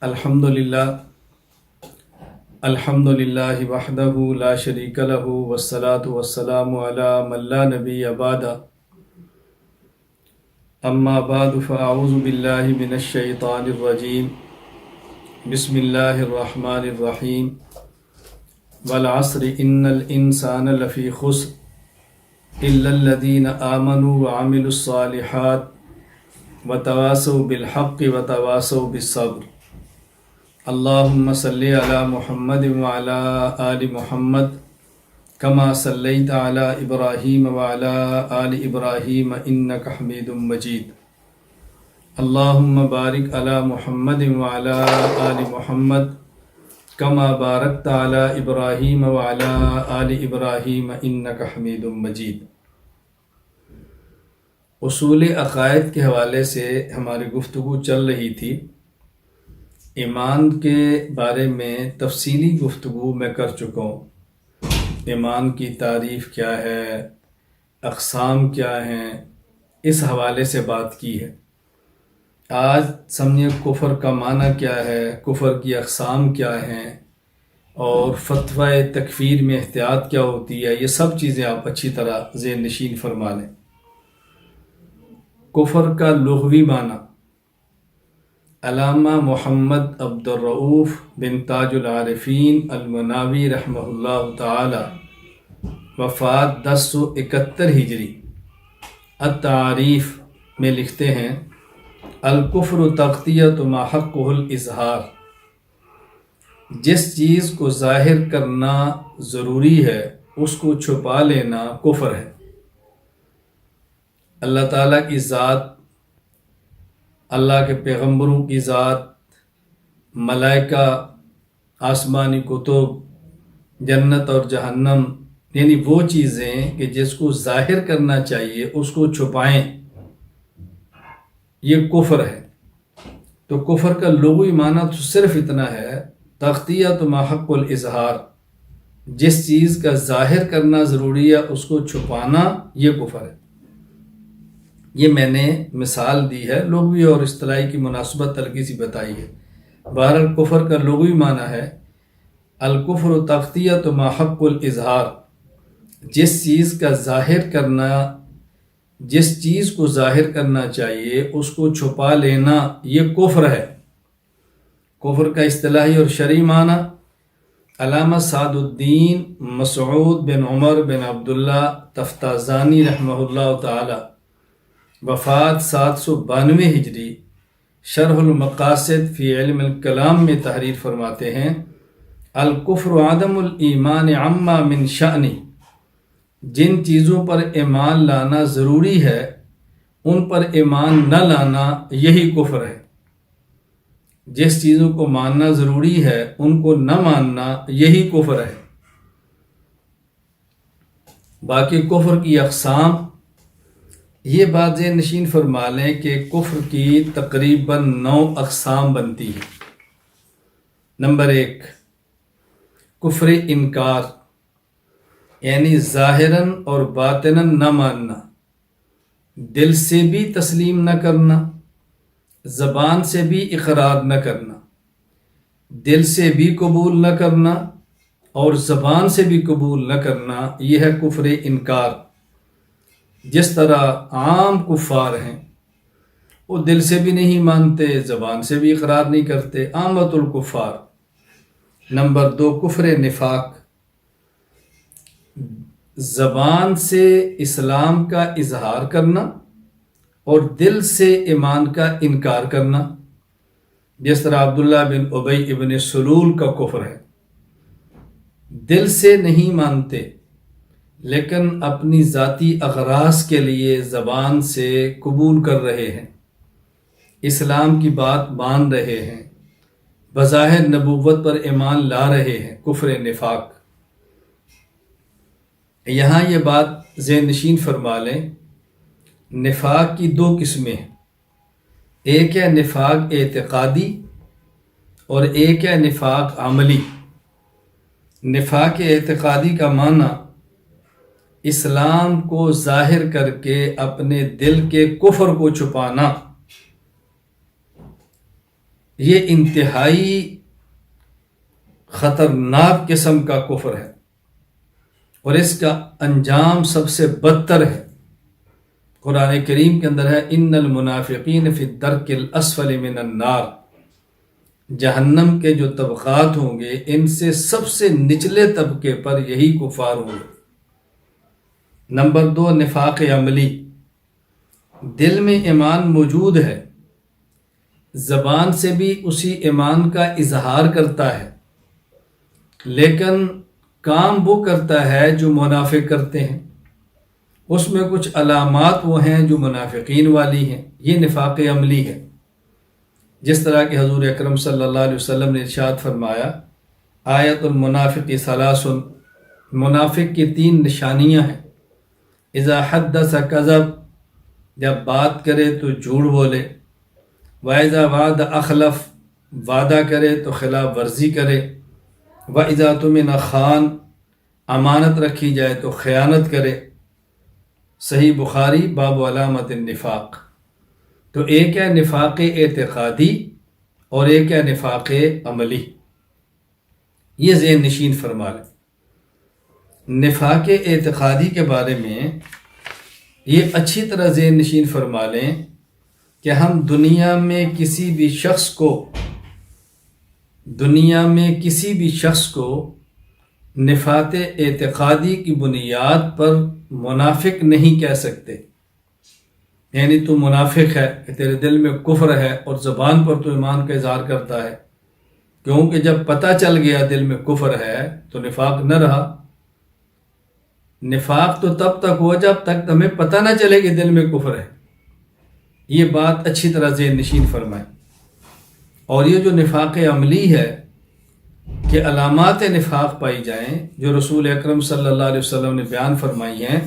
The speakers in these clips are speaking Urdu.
الحمدللہ وحدہ لا شریک لہ والصلاة والسلام علی من لا نبی بعدہ اما بعد فاعوذ باللہ من الشیطان الرجیم بسم اللہ الرحمن الرحیم والعصر ان الانسان لفی خسر الا الذین آمنوا وعملوا الصالحات وتواصوا بالحق وتواصوا بالصبر اللہم صلی علی محمد وعلی آل محمد کما صلیت علی ابراہیم وعلی آل ابراہیم انک حمید مجید اللہم بارک علی محمد وعلی آل محمد کما بارکت علی ابراہیم وعلی آل ابراہیم انک حمید مجید۔ اصول عقائد کے حوالے سے ہماری گفتگو چل رہی تھی۔ ایمان کے بارے میں تفصیلی گفتگو میں کر چکا ہوں۔ ایمان کی تعریف کیا ہے، اقسام کیا ہیں، اس حوالے سے بات کی ہے۔ آج سمجھیں کفر کا معنی کیا ہے، کفر کی اقسام کیا ہیں اور فتوی تکفیر میں احتیاط کیا ہوتی ہے، یہ سب چیزیں آپ اچھی طرح ذہن نشین فرما لیں۔ کفر کا لغوی معنی علامہ محمد عبد الرؤف بن تاج العارفین المناوی رحمہ اللہ تعالی وفات 1071 ہجری التعریف میں لکھتے ہیں: الکفر تغطیۃ ما حقہ الاظہار، جس چیز کو ظاہر کرنا ضروری ہے اس کو چھپا لینا کفر ہے۔ اللہ تعالیٰ کی ذات، اللہ کے پیغمبروں کی ذات، ملائکہ، آسمانی کتب، جنت اور جہنم، یعنی وہ چیزیں کہ جس کو ظاہر کرنا چاہیے اس کو چھپائیں، یہ کفر ہے۔ تو کفر کا لغوی معنی تو صرف اتنا ہے، تغطیۃ ما حق الاظہار، جس چیز کا ظاہر کرنا ضروری ہے اس کو چھپانا، یہ کفر ہے۔ یہ میں نے مثال دی ہے، لغوی اور اصطلاحی کی مناسبت ہلکی سی بتائی ہے۔ بہرحال کفر کا لغوی معنی ہے الکفر تغطیۃ ما حق الاظہار، جس چیز کو ظاہر کرنا چاہیے اس کو چھپا لینا، یہ کفر ہے۔ کفر کا اصطلاحی اور شرعی معنی علامہ سعد الدین مسعود بن عمر بن عبداللہ تفتازانی رحمہ اللہ تعالی وفات 792 ہجری شرح المقاصد فی علم الکلام میں تحریر فرماتے ہیں: الکفر عدم الایمان عما من شأنی، جن چیزوں پر ایمان لانا ضروری ہے ان پر ایمان نہ لانا، یہی کفر ہے۔ جس چیزوں کو ماننا ضروری ہے ان کو نہ ماننا، یہی کفر ہے۔ باقی کفر کی اقسام، یہ بات ذہن نشین فرما لیں کہ کفر کی تقریباً 9 اقسام بنتی ہیں۔ نمبر 1، کفر انکار، یعنی ظاہراً اور باطناً نہ ماننا، دل سے بھی تسلیم نہ کرنا، زبان سے بھی اقرار نہ کرنا، دل سے بھی قبول نہ کرنا اور زبان سے بھی قبول نہ کرنا، یہ ہے کفر انکار۔ جس طرح عام کفار ہیں، وہ دل سے بھی نہیں مانتے، زبان سے بھی اقرار نہیں کرتے، عامت الکفار۔ نمبر 2، کفر نفاق، زبان سے اسلام کا اظہار کرنا اور دل سے ایمان کا انکار کرنا، جس طرح عبداللہ بن ابی ابن سلول کا کفر ہے۔ دل سے نہیں مانتے لیکن اپنی ذاتی اغراض کے لیے زبان سے قبول کر رہے ہیں، اسلام کی بات مان رہے ہیں، بظاہر نبوت پر ایمان لا رہے ہیں، کفر نفاق۔ یہاں یہ بات ذہن نشین فرما لیں، نفاق کی 2 قسمیں ہیں، ایک ہے نفاق اعتقادی اور ایک ہے نفاق عملی۔ نفاق اعتقادی کا معنی اسلام کو ظاہر کر کے اپنے دل کے کفر کو چھپانا، یہ انتہائی خطرناک قسم کا کفر ہے اور اس کا انجام سب سے بدتر ہے۔ قرآن کریم کے اندر ہے ان المنافقین فی الدرک الاسفل من النار، جہنم کے جو طبقات ہوں گے ان سے سب سے نچلے طبقے پر یہی کفار ہوں گے۔ نمبر 2، نفاق عملی، دل میں ایمان موجود ہے، زبان سے بھی اسی ایمان کا اظہار کرتا ہے، لیکن کام وہ کرتا ہے جو منافق کرتے ہیں، اس میں کچھ علامات وہ ہیں جو منافقین والی ہیں، یہ نفاق عملی ہے۔ جس طرح کہ حضور اکرم صلی اللہ علیہ وسلم نے ارشاد فرمایا آیت المنافق ثلاث، منافق کی 3 نشانیاں ہیں۔ اذا حدث کذب، جب بات کرے تو جھوٹ بولے، وَإِذَا وعد اخلف، وعدہ کرے تو خلاف ورزی کرے، وَإِذَا اؤْتُمِنَ خان، امانت رکھی جائے تو خیانت کرے۔ صحیح بخاری باب علامت النفاق۔ تو ایک ہے نفاق اعتقادی اور ایک ہے نفاق عملی، یہ ذہن نشین فرما لیں۔ نفاق اعتقادی کے بارے میں یہ اچھی طرح ذہن نشین فرما لیں کہ ہم دنیا میں کسی بھی شخص کو نفاق اعتقادی کی بنیاد پر منافق نہیں کہہ سکتے، یعنی تو منافق ہے کہ تیرے دل میں کفر ہے اور زبان پر تو ایمان کا اظہار کرتا ہے، کیونکہ جب پتہ چل گیا دل میں کفر ہے تو نفاق نہ رہا۔ نفاق تو تب تک ہو جب تک تمہیں پتہ نہ چلے کہ دل میں کفر ہے، یہ بات اچھی طرح ذہن نشین فرمائیں۔ اور یہ جو نفاق عملی ہے کہ علامات نفاق پائی جائیں جو رسول اکرم صلی اللہ علیہ وسلم نے بیان فرمائی ہیں،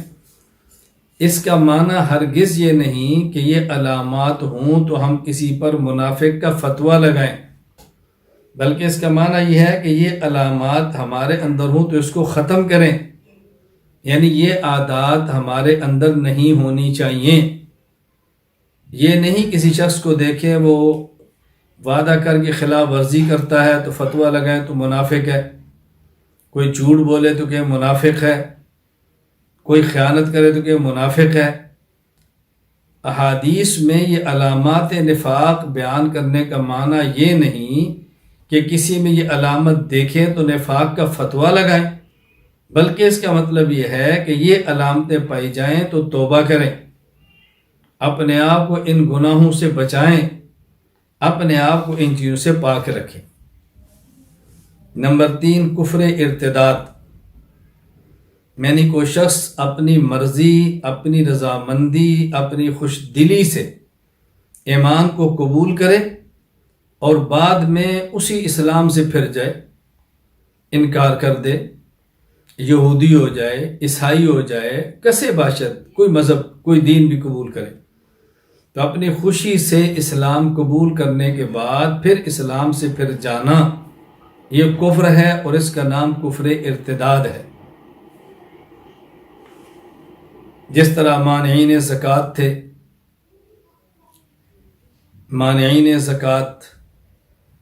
اس کا معنی ہرگز یہ نہیں کہ یہ علامات ہوں تو ہم کسی پر منافق کا فتویٰ لگائیں، بلکہ اس کا معنی یہ ہے کہ یہ علامات ہمارے اندر ہوں تو اس کو ختم کریں، یعنی یہ عادات ہمارے اندر نہیں ہونی چاہیے۔ یہ نہیں کسی شخص کو دیکھیں وہ وعدہ کر کے خلاف ورزی کرتا ہے تو فتویٰ لگائیں تو منافق ہے، کوئی جھوٹ بولے تو کہ منافق ہے، کوئی خیانت کرے تو کہ منافق ہے۔ احادیث میں یہ علامات نفاق بیان کرنے کا معنی یہ نہیں کہ کسی میں یہ علامت دیکھیں تو نفاق کا فتویٰ لگائیں، بلکہ اس کا مطلب یہ ہے کہ یہ علامتیں پائی جائیں تو توبہ کریں، اپنے آپ کو ان گناہوں سے بچائیں، اپنے آپ کو ان چیزوں سے پاک رکھیں۔ نمبر 3، کفر ارتداد، یعنی کوئی شخص اپنی مرضی، اپنی رضامندی، اپنی خوش دلی سے ایمان کو قبول کرے اور بعد میں اسی اسلام سے پھر جائے، انکار کر دے، یہودی ہو جائے، عیسائی ہو جائے، کسے باشد کوئی مذہب کوئی دین بھی قبول کرے، تو اپنی خوشی سے اسلام قبول کرنے کے بعد پھر اسلام سے پھر جانا یہ کفر ہے اور اس کا نام کفر ارتداد ہے۔ جس طرح مانعین زکوٰۃ تھے، مانعین زکوٰۃ،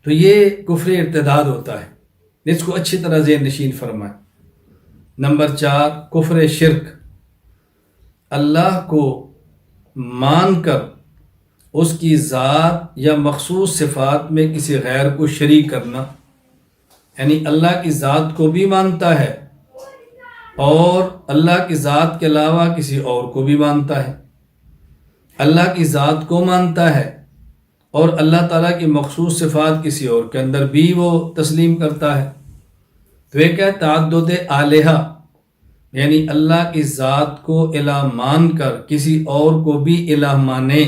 تو یہ کفر ارتداد ہوتا ہے، اس کو اچھی طرح ذہن نشین فرمائیں۔ نمبر 4، کفر شرک، اللہ کو مان کر اس کی ذات یا مخصوص صفات میں کسی غیر کو شریک کرنا، یعنی اللہ کی ذات کو بھی مانتا ہے اور اللہ کی ذات کے علاوہ کسی اور کو بھی مانتا ہے، اللہ کی ذات کو مانتا ہے اور اللہ تعالیٰ کی مخصوص صفات کسی اور کے اندر بھی وہ تسلیم کرتا ہے۔ تو ایک ہے تعدد الہہ، یعنی اللہ کی ذات کو الہ مان کر کسی اور کو بھی الہ مانے،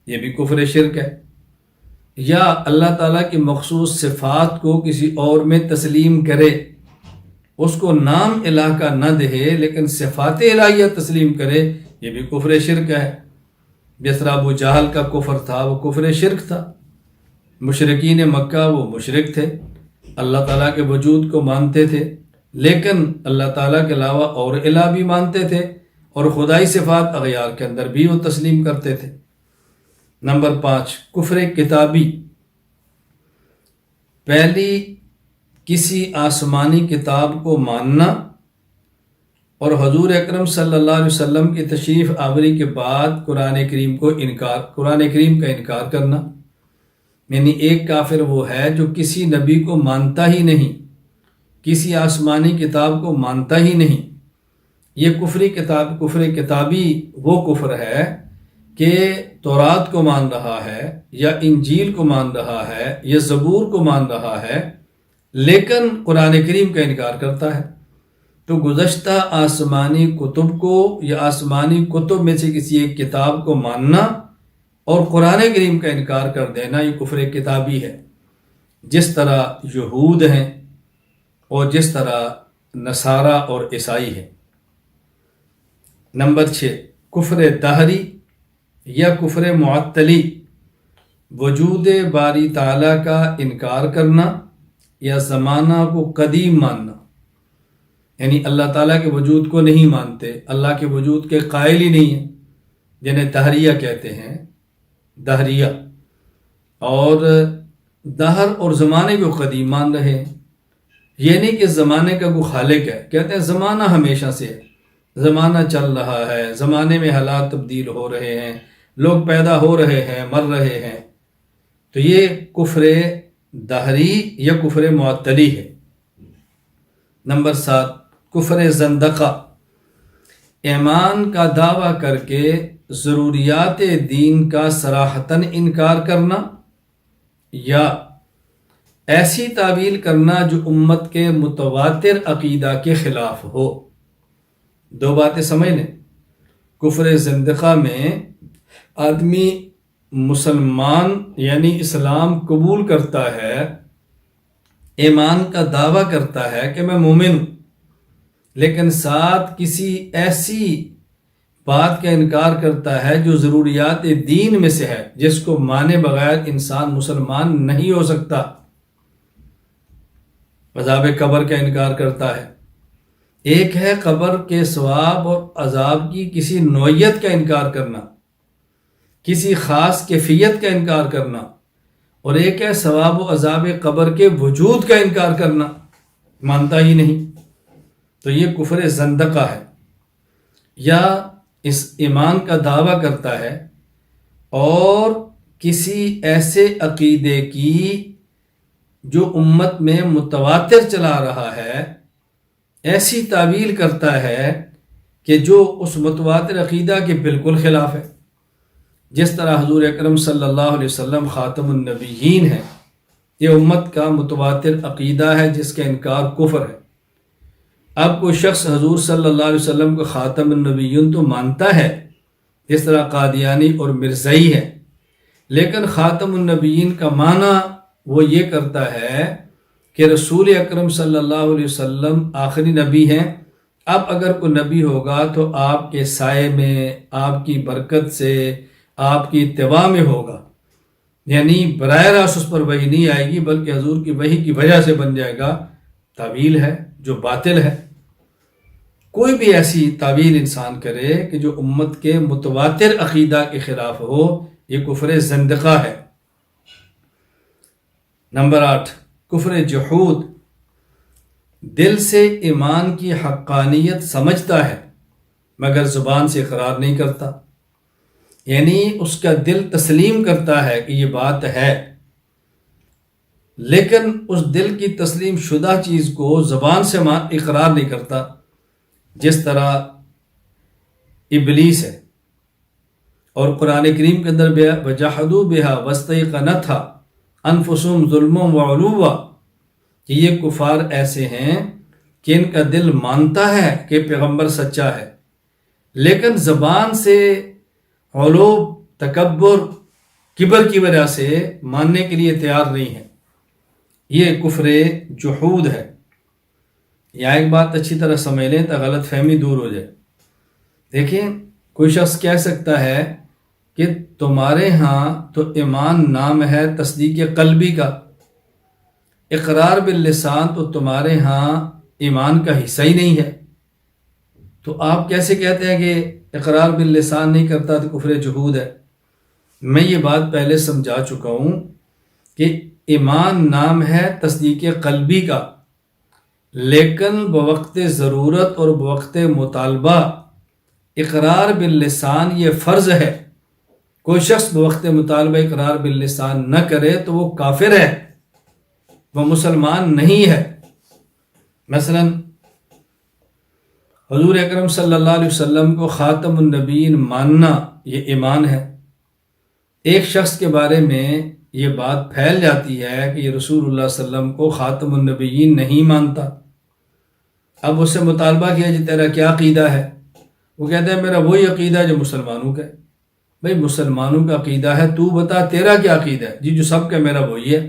یہ بھی کفر شرک ہے۔ یا اللہ تعالیٰ کی مخصوص صفات کو کسی اور میں تسلیم کرے، اس کو نام الہ کا نہ دے لیکن صفات الہیہ تسلیم کرے، یہ بھی کفر شرک ہے۔ جس طرح ابو جہل کا کفر تھا وہ کفر شرک تھا، مشرکین مکہ وہ مشرک تھے، اللہ تعالیٰ کے وجود کو مانتے تھے لیکن اللہ تعالیٰ کے علاوہ اور الہ بھی مانتے تھے اور خدائی صفات اغیار کے اندر بھی وہ تسلیم کرتے تھے۔ نمبر 5، کفر کتابی، پہلی کسی آسمانی کتاب کو ماننا، اور حضور اکرم صلی اللہ علیہ وسلم کی تشریف آوری کے بعد قرآن کریم کا انکار کرنا۔ یعنی ایک کافر وہ ہے جو کسی نبی کو مانتا ہی نہیں، کسی آسمانی کتاب کو مانتا ہی نہیں۔ یہ کفر کتابی وہ کفر ہے کہ تورات کو مان رہا ہے یا انجیل کو مان رہا ہے یا زبور کو مان رہا ہے، لیکن قرآن کریم کا انکار کرتا ہے۔ تو گزشتہ آسمانی کتب کو یا آسمانی کتب میں سے کسی ایک کتاب کو ماننا اور قرآن کریم کا انکار کر دینا، یہ کفر کتابی ہے، جس طرح یہود ہیں اور جس طرح نصارہ اور عیسائی ہیں۔ نمبر 6، کفر دہری یا کفر معطلی، وجود باری تعالیٰ کا انکار کرنا یا زمانہ کو قدیم ماننا۔ یعنی اللہ تعالیٰ کے وجود کو نہیں مانتے، اللہ کے وجود کے قائل ہی نہیں ہیں، جنہیں دہریہ کہتے ہیں، دہریہ، اور دہر اور زمانے کو قدیم مان رہے ہیں۔ یہ نہیں کہ زمانے کا کوئی خالق ہے، کہتے ہیں زمانہ ہمیشہ سے ہے، زمانہ چل رہا ہے، زمانے میں حالات تبدیل ہو رہے ہیں، لوگ پیدا ہو رہے ہیں، مر رہے ہیں۔ تو یہ کفر دہری یا کفر معطلی ہے۔ نمبر 7، کفر زندقہ، ایمان کا دعویٰ کر کے ضروریات دین کا صراحتاً انکار کرنا یا ایسی تعویل کرنا جو امت کے متواتر عقیدہ کے خلاف ہو۔ دو باتیں سمجھ لیں۔ کفر زندقہ میں آدمی مسلمان یعنی اسلام قبول کرتا ہے، ایمان کا دعویٰ کرتا ہے کہ میں مومن ہوں، لیکن ساتھ کسی ایسی بات کا انکار کرتا ہے جو ضروریات دین میں سے ہے، جس کو مانے بغیر انسان مسلمان نہیں ہو سکتا۔ عذاب قبر کا انکار کرتا ہے۔ ایک ہے قبر کے ثواب اور عذاب کی کسی نوعیت کا انکار کرنا، کسی خاص کیفیت کا انکار کرنا، اور ایک ہے ثواب و عذاب قبر کے وجود کا انکار کرنا، مانتا ہی نہیں۔ تو یہ کفر زندقہ ہے۔ یا اس ایمان کا دعویٰ کرتا ہے اور کسی ایسے عقیدے کی جو امت میں متواتر چلا رہا ہے ایسی تعویل کرتا ہے کہ جو اس متواتر عقیدہ کے بالکل خلاف ہے، جس طرح حضور اکرم صلی اللہ علیہ وسلم خاتم النبیین ہے۔ یہ امت کا متواتر عقیدہ ہے جس کا انکار کفر ہے۔ اب کوئی شخص حضور صلی اللہ علیہ وسلم کو خاتم النبیین تو مانتا ہے، جس طرح قادیانی اور مرزائی ہے، لیکن خاتم النبیین کا معنی وہ یہ کرتا ہے کہ رسول اکرم صلی اللہ علیہ وسلم آخری نبی ہیں۔ اب اگر کوئی نبی ہوگا تو آپ کے سائے میں، آپ کی برکت سے، آپ کی اتباع میں ہوگا، یعنی براہ راست اس پر وحی نہیں آئے گی بلکہ حضور کی وحی کی وجہ سے بن جائے گا۔ تعویل ہے جو باطل ہے۔ کوئی بھی ایسی تعویل انسان کرے کہ جو امت کے متواتر عقیدہ کے خلاف ہو، یہ کفر زندقہ ہے۔ نمبر 8، کفر جحود، دل سے ایمان کی حقانیت سمجھتا ہے مگر زبان سے اقرار نہیں کرتا، یعنی اس کا دل تسلیم کرتا ہے کہ یہ بات ہے، لیکن اس دل کی تسلیم شدہ چیز کو زبان سے اقرار نہیں کرتا، جس طرح ابلیس ہے۔ اور قرآن کریم کے اندر وَجَحَدُوا بِهَا وَاسْتَيْقَنَتْهَا أَنفُسُهُمْ ظُلْمًا وَعُلُوًّا، کہ یہ کفار ایسے ہیں کہ ان کا دل مانتا ہے کہ پیغمبر سچا ہے، لیکن زبان سے علو، تکبر، کبر کی وجہ سے ماننے کے لیے تیار نہیں ہے۔ یہ کفر جحود ہے۔ یہاں ایک بات اچھی طرح سمجھ لیں تو غلط فہمی دور ہو جائے۔ دیکھیں، کوئی شخص کہہ سکتا ہے کہ تمہارے ہاں تو ایمان نام ہے تصدیق قلبی کا، اقرار باللسان تو تمہارے ہاں ایمان کا حصہ ہی نہیں ہے، تو آپ کیسے کہتے ہیں کہ اقرار باللسان نہیں کرتا تو کفر جحود ہے؟ میں یہ بات پہلے سمجھا چکا ہوں کہ ایمان نام ہے تصدیق قلبی کا، لیکن بوقت ضرورت اور بوقت مطالبہ اقرار باللسان یہ فرض ہے۔ کوئی شخص بوقت مطالبہ اقرار باللسان نہ کرے تو وہ کافر ہے، وہ مسلمان نہیں ہے۔ مثلا حضور اکرم صلی اللہ علیہ وسلم کو خاتم النبیین ماننا یہ ایمان ہے۔ ایک شخص کے بارے میں یہ بات پھیل جاتی ہے کہ یہ رسول اللہ صلی اللہ علیہ وسلم کو خاتم النبیین نہیں مانتا، اب اس سے مطالبہ کیا جی تیرا کیا عقیدہ ہے؟ وہ کہتا ہے میرا وہی عقیدہ ہے جو مسلمانوں کا ہے۔ بھئی مسلمانوں کا عقیدہ ہے، تو بتا تیرا کیا عقیدہ ہے؟ جی جو سب کا میرا وہی ہے۔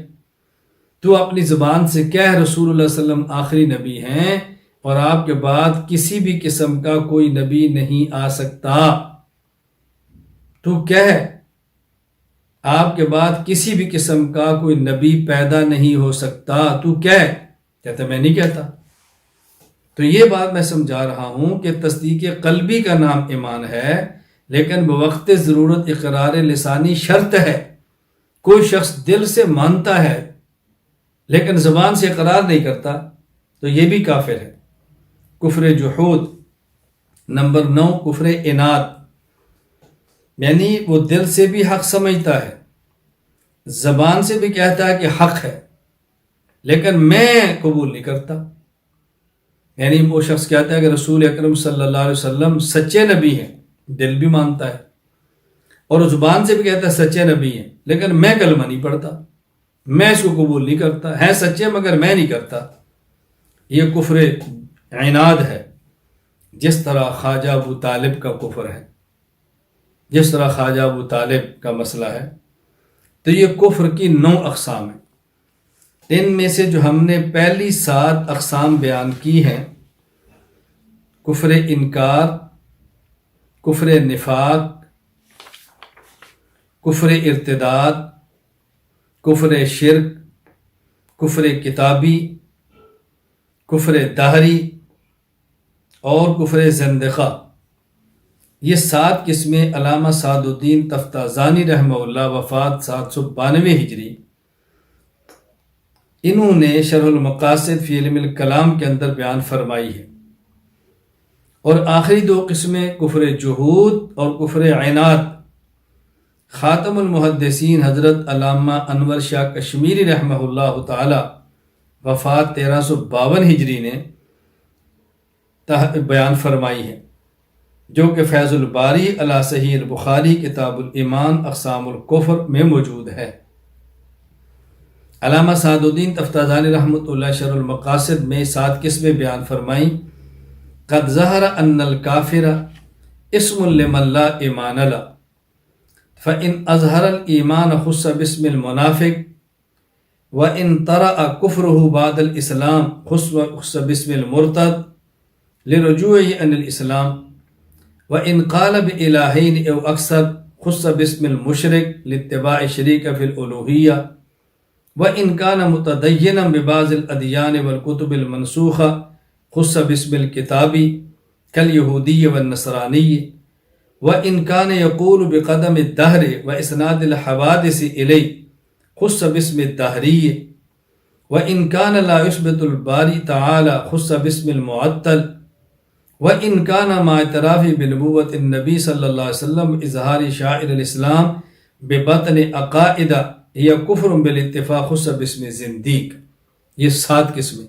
تو اپنی زبان سے کہہ رسول اللہ صلی اللہ علیہ وسلم آخری نبی ہیں اور آپ کے بعد کسی بھی قسم کا کوئی نبی نہیں آ سکتا۔ تو کہہ آپ کے بعد کسی بھی قسم کا کوئی نبی پیدا نہیں ہو سکتا، تو کہتا میں نہیں کہتا۔ تو یہ بات میں سمجھا رہا ہوں کہ تصدیق قلبی کا نام ایمان ہے، لیکن بوقت ضرورت اقرار لسانی شرط ہے۔ کوئی شخص دل سے مانتا ہے لیکن زبان سے اقرار نہیں کرتا تو یہ بھی کافر ہے۔ کفر جحود۔ نمبر 9 کفر عناد، یعنی وہ دل سے بھی حق سمجھتا ہے، زبان سے بھی کہتا ہے کہ حق ہے، لیکن میں قبول نہیں کرتا۔ یعنی وہ شخص کہتا ہے کہ رسول اکرم صلی اللہ علیہ وسلم سچے نبی ہیں، دل بھی مانتا ہے اور زبان سے بھی کہتا ہے سچے نبی ہیں، لیکن میں کلمہ نہیں پڑھتا، میں اس کو قبول نہیں کرتا، ہے سچے مگر میں نہیں کرتا۔ یہ کفر عناد ہے، جس طرح خواجہ ابو طالب کا کفر ہے، جس طرح خواجہ ابو طالب کا مسئلہ ہے۔ تو یہ کفر کی 9 اقسام ہیں۔ ان میں سے جو ہم نے پہلی 7 اقسام بیان کی ہیں، کفر انکار، کفر نفاق، کفر ارتداد، کفر شرک، کفر کتابی، کفر دہری اور کفر زندقہ، یہ 7 قسمیں علامہ سعد الدین تفتازانی رحمہ اللہ وفات 792 ہجری، انہوں نے شرح المقاصد فی علم الکلام کے اندر بیان فرمائی ہے۔ اور آخری 2 قسمیں کفر جحود اور کفر عناد، خاتم المحدثین حضرت علامہ انور شاہ کشمیری رحمہ اللہ تعالی وفات 1352 ہجری نے بیان فرمائی ہے، جو کہ فیض الباری علی صحیح البخاری کتاب الایمان اقسام الکفر میں موجود ہے۔ علامہ سعد الدین تفتازانی رحمۃ اللہ شرح المقاصد میں 7 قسمیں بیان فرمائیں۔ قد ظہر ان الکافر اسم لمن لا ایمان له، فإن أظهر الإيمان خص باسم المنافق، وإن طرأ كفره بعد الإسلام خص باسم المرتد لرجوعه عن الإسلام، وإن قال بإلهين أو أكثر خص باسم المشرك لاتباع شريك في الألوهية، وإن كان متدينا ببعض الأديان والكتب المنسوخة خص باسم الكتاب كاليهودية والنصرانية، وإن كان يقول بقدم الدهر وإسناد الحوادث إليه خص باسم الدهرية، وإن كان لا يثبت الباري تعالى خص باسم المعطل، وإن كان مع اعترافه بنبوة النبي صلى الله عليه وسلم إظهار شعائر الإسلام ببطن عقائد هي كفر بالاتفاق خص باسم زنديق۔ یہ 7 قسمیں،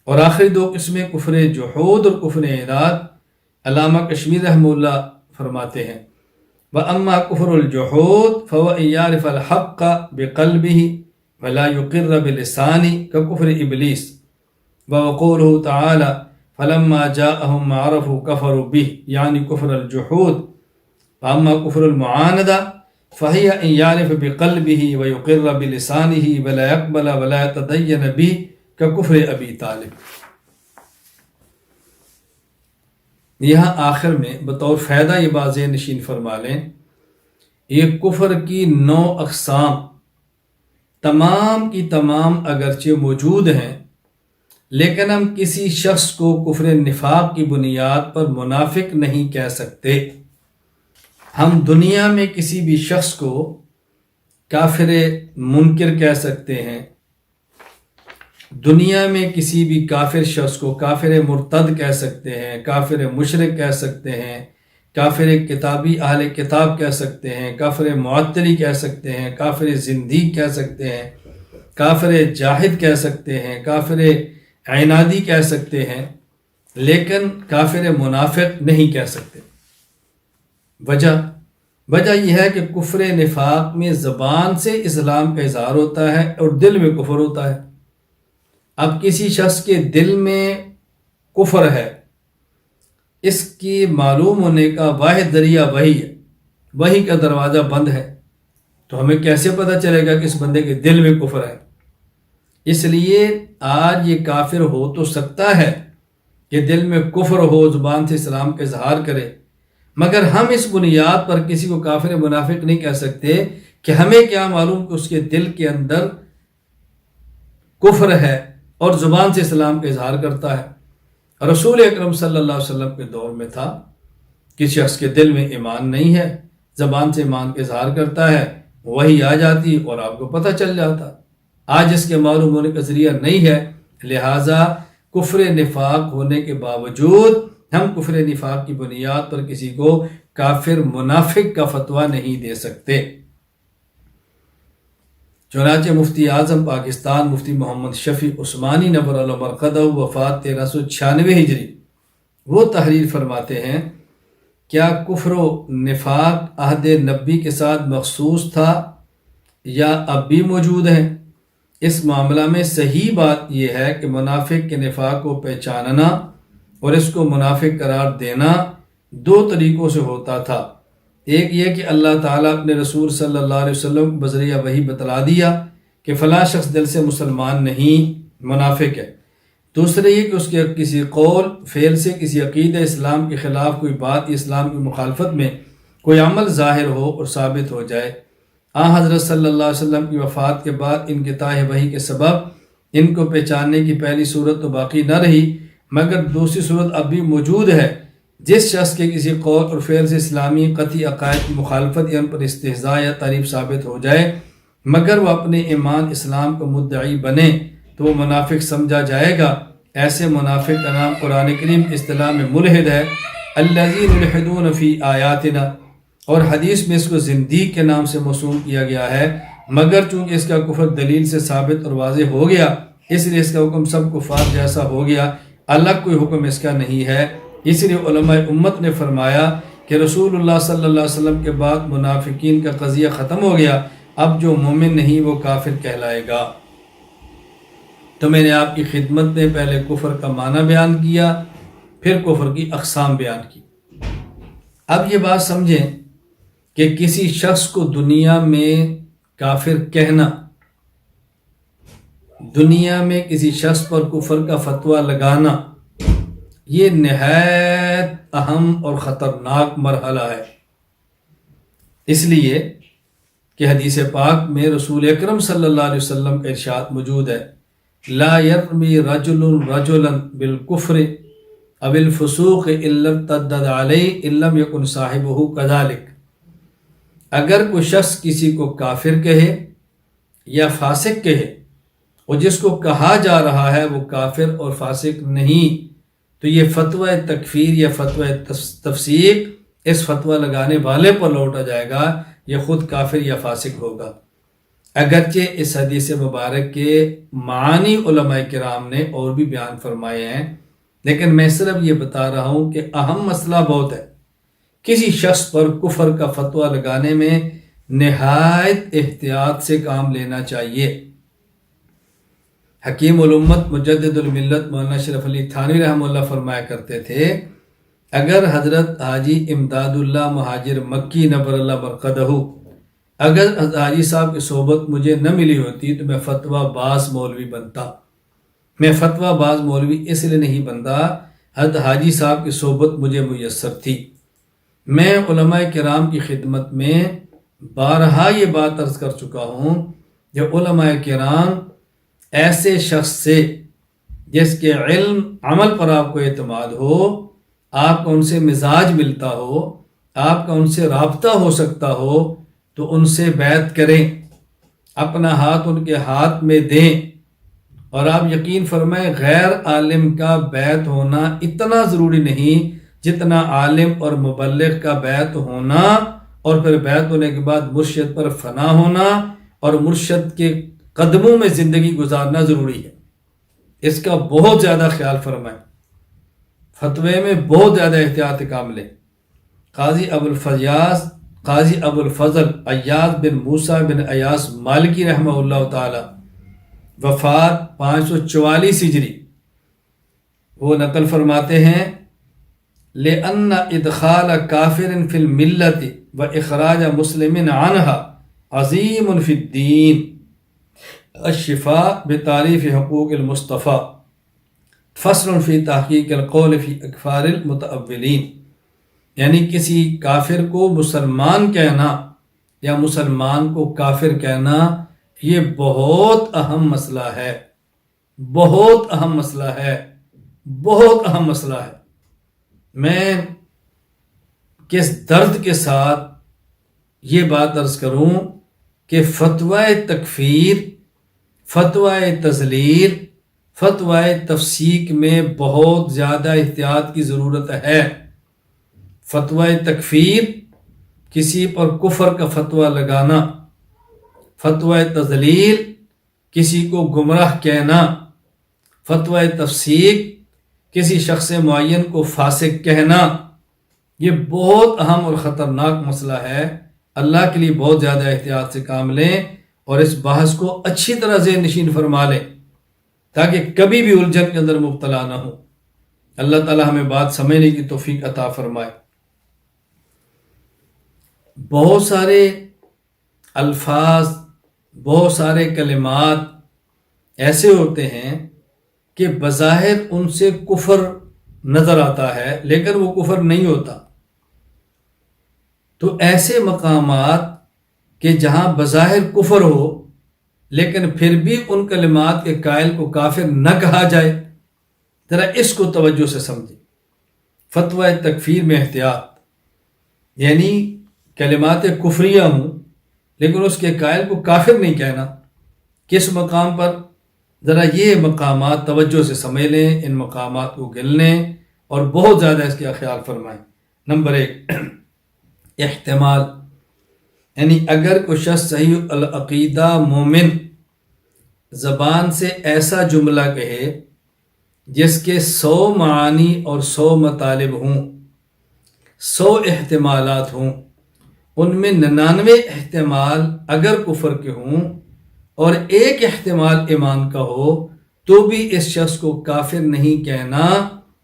اور آخری 2 قسمیں کفر جحود اور کفر عناد، علامہ کشمیر رحمہ اللہ فرماتے ہیں وَأَمَّا كُفْرُ الْجُحُودِ فَهُوَ أَن يَعْرِفَ الْحَقَّ بِقَلْبِهِ وَلَا يُقِرَّ بِلِسَانِهِ كَكُفْرِ إِبْلِيسِ، وَقَوْلُهُ تَعَالَى فَلَمَّا جَاءَهُم مَّا عَرَفُوا كَفَرُوا بِهِ، یعنی کفر الجحود۔ وَأَمَّا كُفْرُ الْمُعَانَدَةِ فَهِيَ أَن يَعْرِفَ بِقَلْبِهِ وَيُقِرَّ بِلِسَانِهِ وَلَا يَقْبَلَ وَلَا يَتَدَيَّنَ بِهِ كَكُفْرِ أَبِي طالب۔ یہاں آخر میں بطور فائدہ یہ بات ذہن نشین فرما لیں، یہ کفر کی 9 اقسام تمام کی تمام اگرچہ موجود ہیں، لیکن ہم کسی شخص کو کفر نفاق کی بنیاد پر منافق نہیں کہہ سکتے۔ ہم دنیا میں کسی بھی شخص کو کافر منکر کہہ سکتے ہیں، دنیا میں کسی بھی کافر شخص کو کافر مرتد کہہ سکتے ہیں، کافر مشرک کہہ سکتے ہیں، کافر کتابی اہل کتاب کہہ سکتے ہیں، کافر معطلی کہہ سکتے ہیں، کافر زندیق کہہ سکتے ہیں، کافر جاہد کہہ سکتے ہیں، کافر عنادی کہہ سکتے ہیں، لیکن کافر منافق نہیں کہہ سکتے۔ وجہ یہ ہے کہ کفر نفاق میں زبان سے اسلام کا اظہار ہوتا ہے اور دل میں کفر ہوتا ہے۔ اب کسی شخص کے دل میں کفر ہے، اس کی معلوم ہونے کا واحد ذریعہ وحی ہے، وحی کا دروازہ بند ہے، تو ہمیں کیسے پتہ چلے گا کہ اس بندے کے دل میں کفر ہے؟ اس لیے آج یہ کافر ہو تو سکتا ہے کہ دل میں کفر ہو، زبان سے اسلام کا اظہار کرے، مگر ہم اس بنیاد پر کسی کو کافر منافق نہیں کہہ سکتے کہ ہمیں کیا معلوم کہ اس کے دل کے اندر کفر ہے اور زبان سے اسلام کا اظہار کرتا ہے۔ رسول اکرم صلی اللہ علیہ وسلم کے دور میں تھا، کسی شخص کے دل میں ایمان نہیں ہے، زبان سے ایمان کا اظہار کرتا ہے، وہی آ جاتی اور آپ کو پتہ چل جاتا۔ آج اس کے معلوم ہونے کا ذریعہ نہیں ہے، لہٰذا کفر نفاق ہونے کے باوجود ہم کفر نفاق کی بنیاد پر کسی کو کافر منافق کا فتویٰ نہیں دے سکتے۔ چنانچہ مفتی اعظم پاکستان مفتی محمد شفیع عثمانی نور اللہ مرقدہ وفات 1396 ہجری، وہ تحریر فرماتے ہیں، کیا کفر و نفاق عہد نبی کے ساتھ مخصوص تھا یا اب بھی موجود ہے؟ اس معاملہ میں صحیح بات یہ ہے کہ منافق کے نفاق کو پہچاننا اور اس کو منافق قرار دینا دو طریقوں سے ہوتا تھا۔ ایک یہ کہ اللہ تعالیٰ اپنے رسول صلی اللہ علیہ وسلم کو بذریعہ وحی بتلا دیا کہ فلاں شخص دل سے مسلمان نہیں، منافق ہے۔ دوسرے یہ کہ اس کے کسی قول فعل سے کسی عقیدہ اسلام کے خلاف کوئی بات اسلام کی مخالفت میں کوئی عمل ظاہر ہو اور ثابت ہو جائے۔ حضرت صلی اللہ علیہ وسلم کی وفات کے بعد انقطاع وحی کے سبب ان کو پہچاننے کی پہلی صورت تو باقی نہ رہی، مگر دوسری صورت اب بھی موجود ہے۔ جس شخص کے کسی قول اور فعل سے اسلامی قطعی عقائد کی مخالفت یا ان پر استہزاء یا تعریف ثابت ہو جائے، مگر وہ اپنے ایمان اسلام کو مدعی بنے تو وہ منافق سمجھا جائے گا۔ ایسے منافق کا نام قرآن کریم کی اصطلاح میں ملحد ہے، الذین یلحدون فی آیاتنا، اور حدیث میں اس کو زندیق کے نام سے موسوم کیا گیا ہے، مگر چونکہ اس کا کفر دلیل سے ثابت اور واضح ہو گیا، اس لیے اس کا حکم سب کفار جیسا ہو گیا، الگ کوئی حکم اس کا نہیں ہے۔ اس لیے علماء امت نے فرمایا کہ رسول اللہ صلی اللہ علیہ وسلم کے بعد منافقین کا قضیہ ختم ہو گیا، اب جو مومن نہیں وہ کافر کہلائے گا۔ تو میں نے آپ کی خدمت میں پہلے کفر کا معنی بیان کیا، پھر کفر کی اقسام بیان کی۔ اب یہ بات سمجھیں کہ کسی شخص کو دنیا میں کافر کہنا، دنیا میں کسی شخص پر کفر کا فتویٰ لگانا، یہ نہایت اہم اور خطرناک مرحلہ ہے۔ اس لیے کہ حدیث پاک میں رسول اکرم صلی اللہ علیہ وسلم کا ارشاد موجود ہے، لا یرمی رجل رجلا بالکفر او الفسوق الا ارتد علیہ ان لم یکن صاحبہ کذالک۔ اگر کوئی شخص کسی کو کافر کہے یا فاسق کہے اور جس کو کہا جا رہا ہے وہ کافر اور فاسق نہیں، تو یہ فتویٰ تکفیر یا فتویٰ تفسیق اس فتویٰ لگانے والے پر لوٹا جائے گا، یہ خود کافر یا فاسق ہوگا۔ اگرچہ اس حدیث مبارک کے معانی علماء کرام نے اور بھی بیان فرمائے ہیں، لیکن میں صرف یہ بتا رہا ہوں کہ اہم مسئلہ بہت ہے۔ کسی شخص پر کفر کا فتویٰ لگانے میں نہایت احتیاط سے کام لینا چاہیے۔ حکیم الامت مجدد الملت مولانا اشرف علی تھانوی رحمہ اللہ فرمایا کرتے تھے، اگر حضرت حاجی امداد اللہ مہاجر مکی نور اللہ مرقدہ، اگر حاجی صاحب کی صحبت مجھے نہ ملی ہوتی تو میں فتویٰ باز مولوی بنتا۔ میں فتویٰ باز مولوی اس لیے نہیں بنتا، حضرت حاجی صاحب کی صحبت مجھے میسر تھی۔ میں علماء کرام کی خدمت میں بارہا یہ بات عرض کر چکا ہوں کہ علماء کرام ایسے شخص سے جس کے علم عمل پر آپ کو اعتماد ہو، آپ کا ان سے مزاج ملتا ہو، آپ کا ان سے رابطہ ہو سکتا ہو، تو ان سے بیعت کریں، اپنا ہاتھ ان کے ہاتھ میں دیں، اور آپ یقین فرمائیں غیر عالم کا بیعت ہونا اتنا ضروری نہیں جتنا عالم اور مبلغ کا بیعت ہونا، اور پھر بیعت ہونے کے بعد مرشد پر فنا ہونا اور مرشد کے قدموں میں زندگی گزارنا ضروری ہے۔ اس کا بہت زیادہ خیال فرمائیں، فتوے میں بہت زیادہ احتیاط کام لیں۔ قاضی ابو الفضل ایاز بن موسیٰ بن ایاز مالکی رحمہ اللہ تعالی، وفات 544 ہجری، وہ نقل فرماتے ہیں لِأَنَّ إِدْخَالَ كَافِرٍ فِي الْمِلَّةِ وَإِخْرَاجَ مُسْلِمٍ عَنْهَا عَظِيمٌ فِي الدِّينِ الشفاء بتعریف حقوق المصطفیٰ فصل فی تحقیق القول فی اکفار المتأولین، یعنی کسی کافر کو مسلمان کہنا یا مسلمان کو کافر کہنا یہ بہت اہم مسئلہ ہے، بہت اہم مسئلہ ہے، بہت اہم مسئلہ ہے۔ میں کس درد کے ساتھ یہ بات عرض کروں کہ فتویٰ تکفیر، فتویٰ تذلیل، فتویٰ تفسیق میں بہت زیادہ احتیاط کی ضرورت ہے۔ فتویٰ تکفیر، کسی پر کفر کا فتویٰ لگانا، فتویٰ تذلیل، کسی کو گمراہ کہنا، فتویٰ تفسیق، کسی شخص معین کو فاسق کہنا، یہ بہت اہم اور خطرناک مسئلہ ہے۔ اللہ کے لیے بہت زیادہ احتیاط سے کام لیں اور اس بحث کو اچھی طرح ذہن نشین فرما لیں تاکہ کبھی بھی الجھن کے اندر مبتلا نہ ہو۔ اللہ تعالی ہمیں بات سمجھنے کی توفیق عطا فرمائے۔ بہت سارے الفاظ، بہت سارے کلمات ایسے ہوتے ہیں کہ بظاہر ان سے کفر نظر آتا ہے لیکن وہ کفر نہیں ہوتا۔ تو ایسے مقامات کہ جہاں بظاہر کفر ہو لیکن پھر بھی ان کلمات کے قائل کو کافر نہ کہا جائے، ذرا اس کو توجہ سے سمجھیں۔ فتویٰ تکفیر میں احتیاط، یعنی کلمات کفریہ ہوں لیکن اس کے قائل کو کافر نہیں کہنا۔ کس مقام پر؟ ذرا یہ مقامات توجہ سے سمجھ لیں، ان مقامات کو گن لیں اور بہت زیادہ اس کا خیال فرمائیں۔ نمبر 1، احتمال، یعنی اگر کوئی شخص صحیح العقیدہ مومن زبان سے ایسا جملہ کہے جس کے 100 معانی اور 100 مطالب ہوں، 100 احتمالات ہوں، ان میں 99 احتمال اگر کفر کے ہوں اور ایک احتمال ایمان کا ہو تو بھی اس شخص کو کافر نہیں کہنا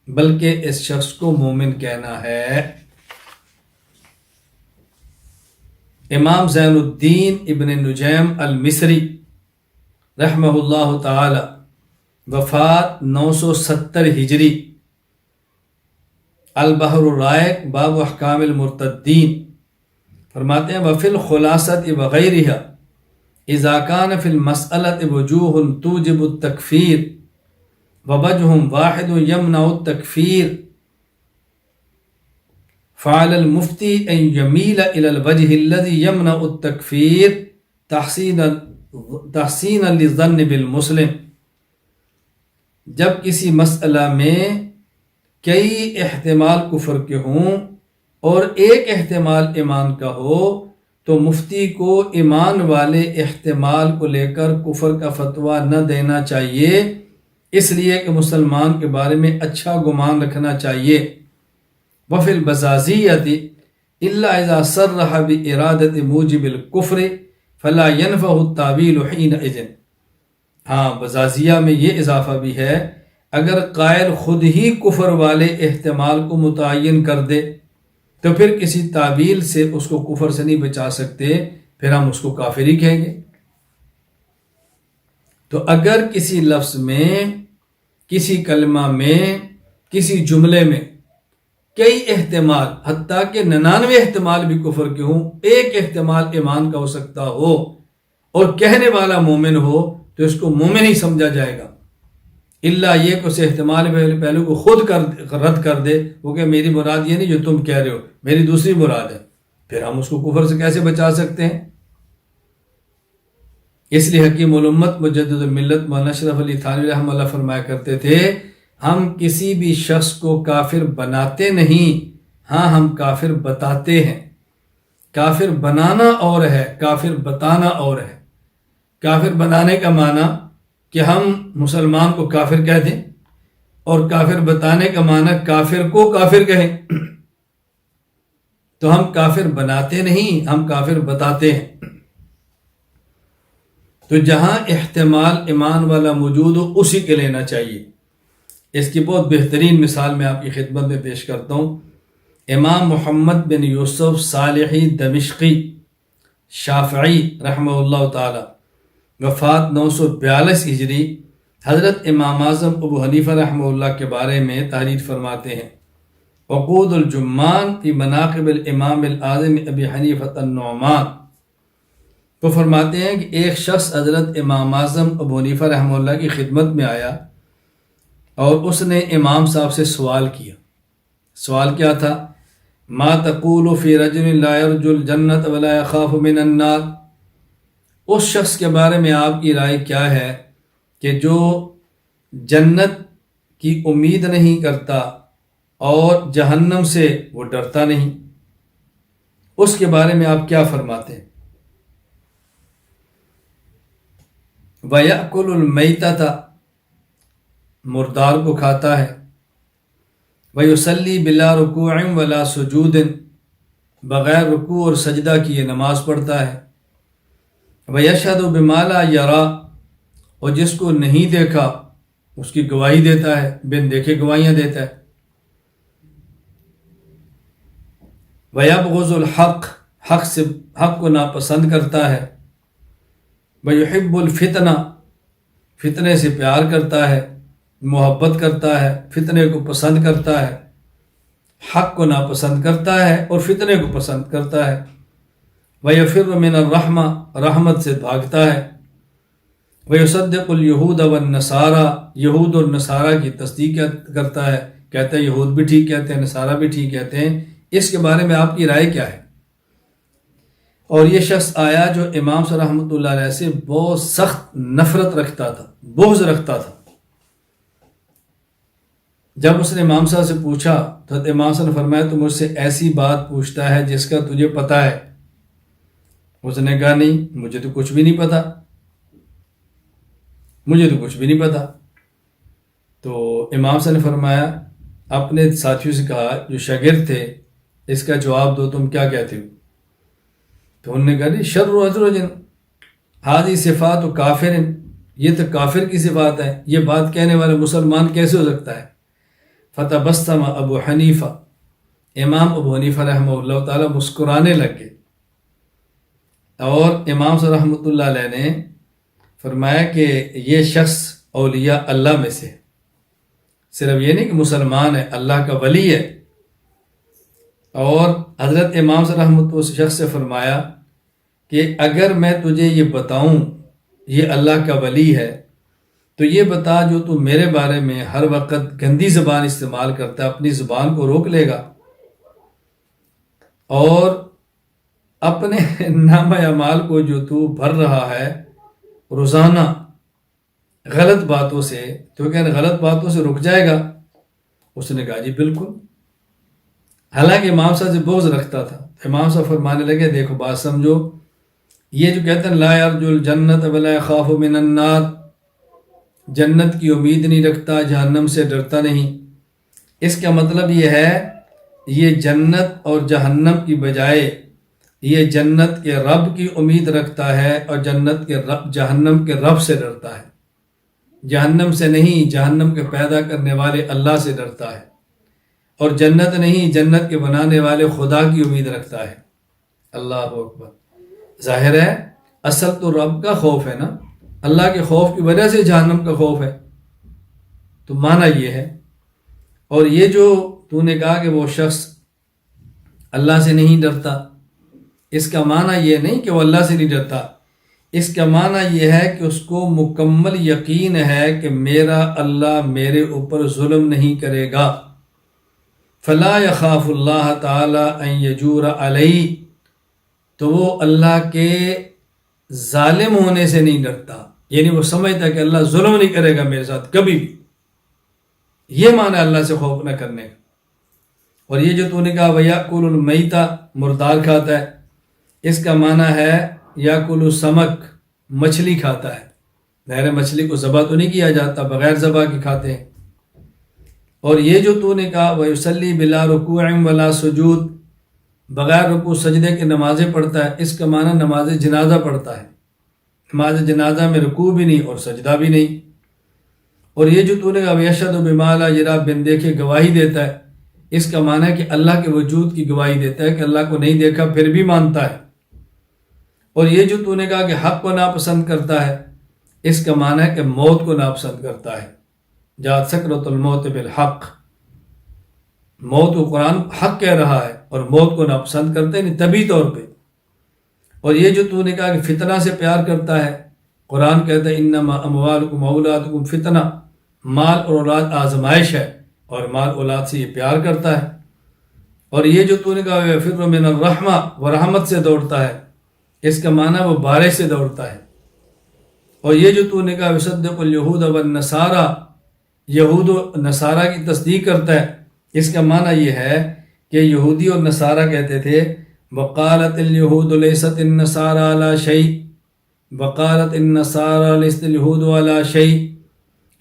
بلکہ اس شخص کو مومن کہنا ہے۔ امام زین الدین ابن نجیم المصری رحمہ اللہ تعالی، وفات 970 ہجری، البحر الرائق باب احکام المرتدین، فرماتے ہیں وفی الخلاصۃ وغیرہ اذا کان فی المسألۃ وجوہ توجب التکفیر ووجہ واحد یمنع التکفیر فعلى المفتی ان یمیل الى الوجہ الذی یمنع التکفیر تحسینا للظن بالمسلم۔ جب کسی مسئلہ میں کئی احتمال کفر کے ہوں اور ایک احتمال ایمان کا ہو تو مفتی کو ایمان والے احتمال کو لے کر کفر کا فتویٰ نہ دینا چاہیے، اس لیے کہ مسلمان کے بارے میں اچھا گمان رکھنا چاہیے۔ وفی البزازیۃ الا اذا صرح بارادۃ موجب الکفر فلا ينفع التاویل حینئذ۔ ہاں، بزازیہ میں یہ اضافہ بھی ہے، اگر قائل خود ہی کفر والے احتمال کو متعین کر دے تو پھر کسی تعویل سے اس کو کفر سے نہیں بچا سکتے، پھر ہم اس کو کافر ہی کہیں گے۔ تو اگر کسی لفظ میں، کسی کلمہ میں، کسی جملے میں کئی احتمال، حتیٰ کہ 99 احتمال بھی کفر کے ہوں، ایک احتمال ایمان کا ہو سکتا ہو اور کہنے والا مومن ہو تو اس کو مومن ہی سمجھا جائے گا، الا یہ کہ اس احتمال پہلو کو خود رد کر دے، وہ کہ میری مراد یہ نہیں جو تم کہہ رہے ہو، میری دوسری مراد ہے، پھر ہم اس کو کفر سے کیسے بچا سکتے ہیں؟ اس لیے حکیم الامت مجدد الملت مولانا اشرف علی تھانوی رحمہ اللہ فرمایا کرتے تھے، ہم کسی بھی شخص کو کافر بناتے نہیں، ہاں ہم کافر بتاتے ہیں۔ کافر بنانا اور ہے، کافر بتانا اور ہے۔ کافر بنانے کا معنی کہ ہم مسلمان کو کافر کہہ دیں، اور کافر بتانے کا معنی کافر کو کافر کہیں۔ تو ہم کافر بناتے نہیں، ہم کافر بتاتے ہیں۔ تو جہاں احتمال ایمان والا موجود ہو اسی کے لینا چاہیے۔ اس کی بہت بہترین مثال میں آپ کی خدمت میں پیش کرتا ہوں۔ امام محمد بن یوسف صالحی دمشقی شافعی رحمہ اللہ تعالی، وفات 942 ہجری، حضرت امام اعظم ابو حنیفہ رحمہ اللہ کے بارے میں تحریر فرماتے ہیں، عقود الجمان فی مناقب الامام الاعظم ابی حنیفہ النعمان، تو فرماتے ہیں کہ ایک شخص حضرت امام اعظم ابو حنیفہ رحمہ اللہ کی خدمت میں آیا اور اس نے امام صاحب سے سوال کیا۔ سوال کیا تھا؟ ما تقول فی رجل لا یرجو الجنت ولا یخاف من النار، اس شخص کے بارے میں آپ کی رائے کیا ہے کہ جو جنت کی امید نہیں کرتا اور جہنم سے وہ ڈرتا نہیں، اس کے بارے میں آپ کیا فرماتے ہیں؟ وَيَأْكُلُ الْمَيْتَةَ، مردار کو کھاتا ہے، وَيُصَلِّي بِلَا رُكُوعٍ وَلَا سُجُودٍ، بغیر رکوع اور سجدہ کیے نماز پڑھتا ہے، وَيَشْهَدُ بِمَا لَا يَرَى، اور جس کو نہیں دیکھا اس کی گواہی دیتا ہے، بن دیکھے گواہیاں دیتا ہے، وَيَبْغُضُ الْحَقَّ، حق کو ناپسند کرتا ہے، وَيُحِبُّ الْفِتْنَةَ، فتنے سے پیار کرتا ہے، محبت کرتا ہے، فتنے کو پسند کرتا ہے، حق کو ناپسند کرتا ہے اور فتنے کو پسند کرتا ہے، وَيَفِرُّ مِنَ الرَّحْمَةِ، رحمت سے بھاگتا ہے، وَيُصَدِّقُ الْيَهُودَ وَالنَّصَارَى، یہود اور نصارہ کی تصدیق کرتا ہے، کہتا ہے یہود بھی ٹھیک کہتے ہیں، نصارہ بھی ٹھیک کہتے ہیں، اس کے بارے میں آپ کی رائے کیا ہے؟ اور یہ شخص آیا جو امام صاحب رحمۃ اللہ علیہ سے بہت سخت نفرت رکھتا تھا، بغض رکھتا تھا۔ جب اس نے امام صاحب سے پوچھا تو امام صاحب نے فرمایا تو مجھ سے ایسی بات پوچھتا ہے جس کا تجھے پتہ ہے؟ اس نے کہا نہیں، مجھے تو کچھ بھی نہیں پتا، مجھے تو کچھ بھی نہیں پتا۔ تو امام صاحب نے فرمایا، اپنے ساتھیوں سے کہا جو شاگرد تھے، اس کا جواب دو، تم کیا کہتے ہو؟ تو انہوں نے کہا نہیں، شر ازرجن ہادی صفات و کافر، یہ تو کافر کی صفات ہے، یہ بات کہنے والا مسلمان کیسے ہو سکتا ہے؟ فتبسم ابو حنیفہ، امام ابو حنیفہ رحمہ اللہ تعالی مسکرانے لگ گئے، اور امام صاحب رحمۃ اللہ علیہ نے فرمایا کہ یہ شخص اولیاء اللہ میں سے، صرف یہ نہیں کہ مسلمان ہے، اللہ کا ولی ہے۔ اور حضرت امام صاحب رحمۃ اللہ اس شخص سے فرمایا کہ اگر میں تجھے یہ بتاؤں یہ اللہ کا ولی ہے تو یہ بتا جو تو میرے بارے میں ہر وقت گندی زبان استعمال کرتا ہے، اپنی زبان کو روک لے گا، اور اپنے نامہ اعمال کو جو تو بھر رہا ہے روزانہ غلط باتوں سے، تو کیا غلط باتوں سے رک جائے گا؟ اس نے کہا جی بالکل، حالانکہ امام صاحب سے بغض رکھتا تھا۔ امام صاحب فرمانے لگے دیکھو بات سمجھو، یہ جو کہتے ہیں لا یرجو الجنت ولا یخاف من النار، جنت کی امید نہیں رکھتا، جہنم سے ڈرتا نہیں، اس کا مطلب یہ ہے یہ جنت اور جہنم کی بجائے یہ جنت کے رب کی امید رکھتا ہے اور جہنم کے رب سے ڈرتا ہے، جہنم سے نہیں، جہنم کے پیدا کرنے والے اللہ سے ڈرتا ہے، اور جنت نہیں، جنت کے بنانے والے خدا کی امید رکھتا ہے۔ اللہ اکبر۔ ظاہر ہے اصل تو رب کا خوف ہے نا، اللہ کے خوف کی وجہ سے جہنم کا خوف ہے، تو معنی یہ ہے۔ اور یہ جو تو نے کہا کہ وہ شخص اللہ سے نہیں ڈرتا، اس کا معنی یہ نہیں کہ وہ اللہ سے نہیں ڈرتا، اس کا معنی یہ ہے کہ اس کو مکمل یقین ہے کہ میرا اللہ میرے اوپر ظلم نہیں کرے گا، فلا یخاف اللہ تعالی ان یجور علیہ، تو وہ اللہ کے ظالم ہونے سے نہیں ڈرتا، یعنی وہ سمجھتا ہے کہ اللہ ظلم نہیں کرے گا میرے ساتھ کبھی بھی، یہ معنی اللہ سے خوف نہ کرنے کا۔ اور یہ جو تو نے کہا وَيَأْكُلُ الْمَيْتَ، مردار کھاتا ہے، اس کا معنی ہے یاکل السمک، مچھلی کھاتا ہے۔ ظاہر مچھلی کو ذبح تو نہیں کیا جاتا، بغیر ذبح کے کھاتے ہیں۔ اور یہ جو تو نے کہا وَيُصَلِّي بِلَا رُكُوعٍ وَلَا سُجُودٍ، بغیر رکوع سجدے کے نمازیں پڑھتا ہے، اس کا معنی نماز جنازہ پڑھتا ہے۔ نماز جنازہ میں رکوع بھی نہیں اور سجدہ بھی نہیں۔ اور یہ جو تو نے کہا وَيَشْهَدُ بِمَا لَا يَرَىٰ، بن دیکھے گواہی دیتا ہے، اس کا معنی ہے کہ اللہ کے وجود کی گواہی دیتا ہے کہ اللہ کو نہیں دیکھا پھر بھی مانتا ہے۔ اور یہ جو تو نے کہا کہ حق کو ناپسند کرتا ہے، اس کا معنی ہے کہ موت کو ناپسند کرتا ہے۔ جاءت سکرۃ الموت بالحق، موت کو قرآن حق کہہ رہا ہے اور موت کو ناپسند کرتے ہیں طبی طور پہ۔ اور یہ جو تو نے کہا کہ فتنہ سے پیار کرتا ہے، قرآن کہتا ہے انما اموالکم اولادکم فتنہ، مال اور اولاد آزمائش ہے، اور مال اولاد سے یہ پیار کرتا ہے۔ اور یہ جو تو نے کہا یفر من الرحمہ، وہ رحمت سے دوڑتا ہے، اس کا معنی وہ بارش سے دوڑتا ہے۔ اور یہ جو تو نے کہا یصدق الیہود والنصارى، یہود و نصارہ کی تصدیق کرتا ہے، اس کا معنی یہ ہے کہ یہودی اور نصارہ کہتے تھے وقالت الیہود لیست النصارى علی شیء وقالت النصارى لیست الیہود علی شیء،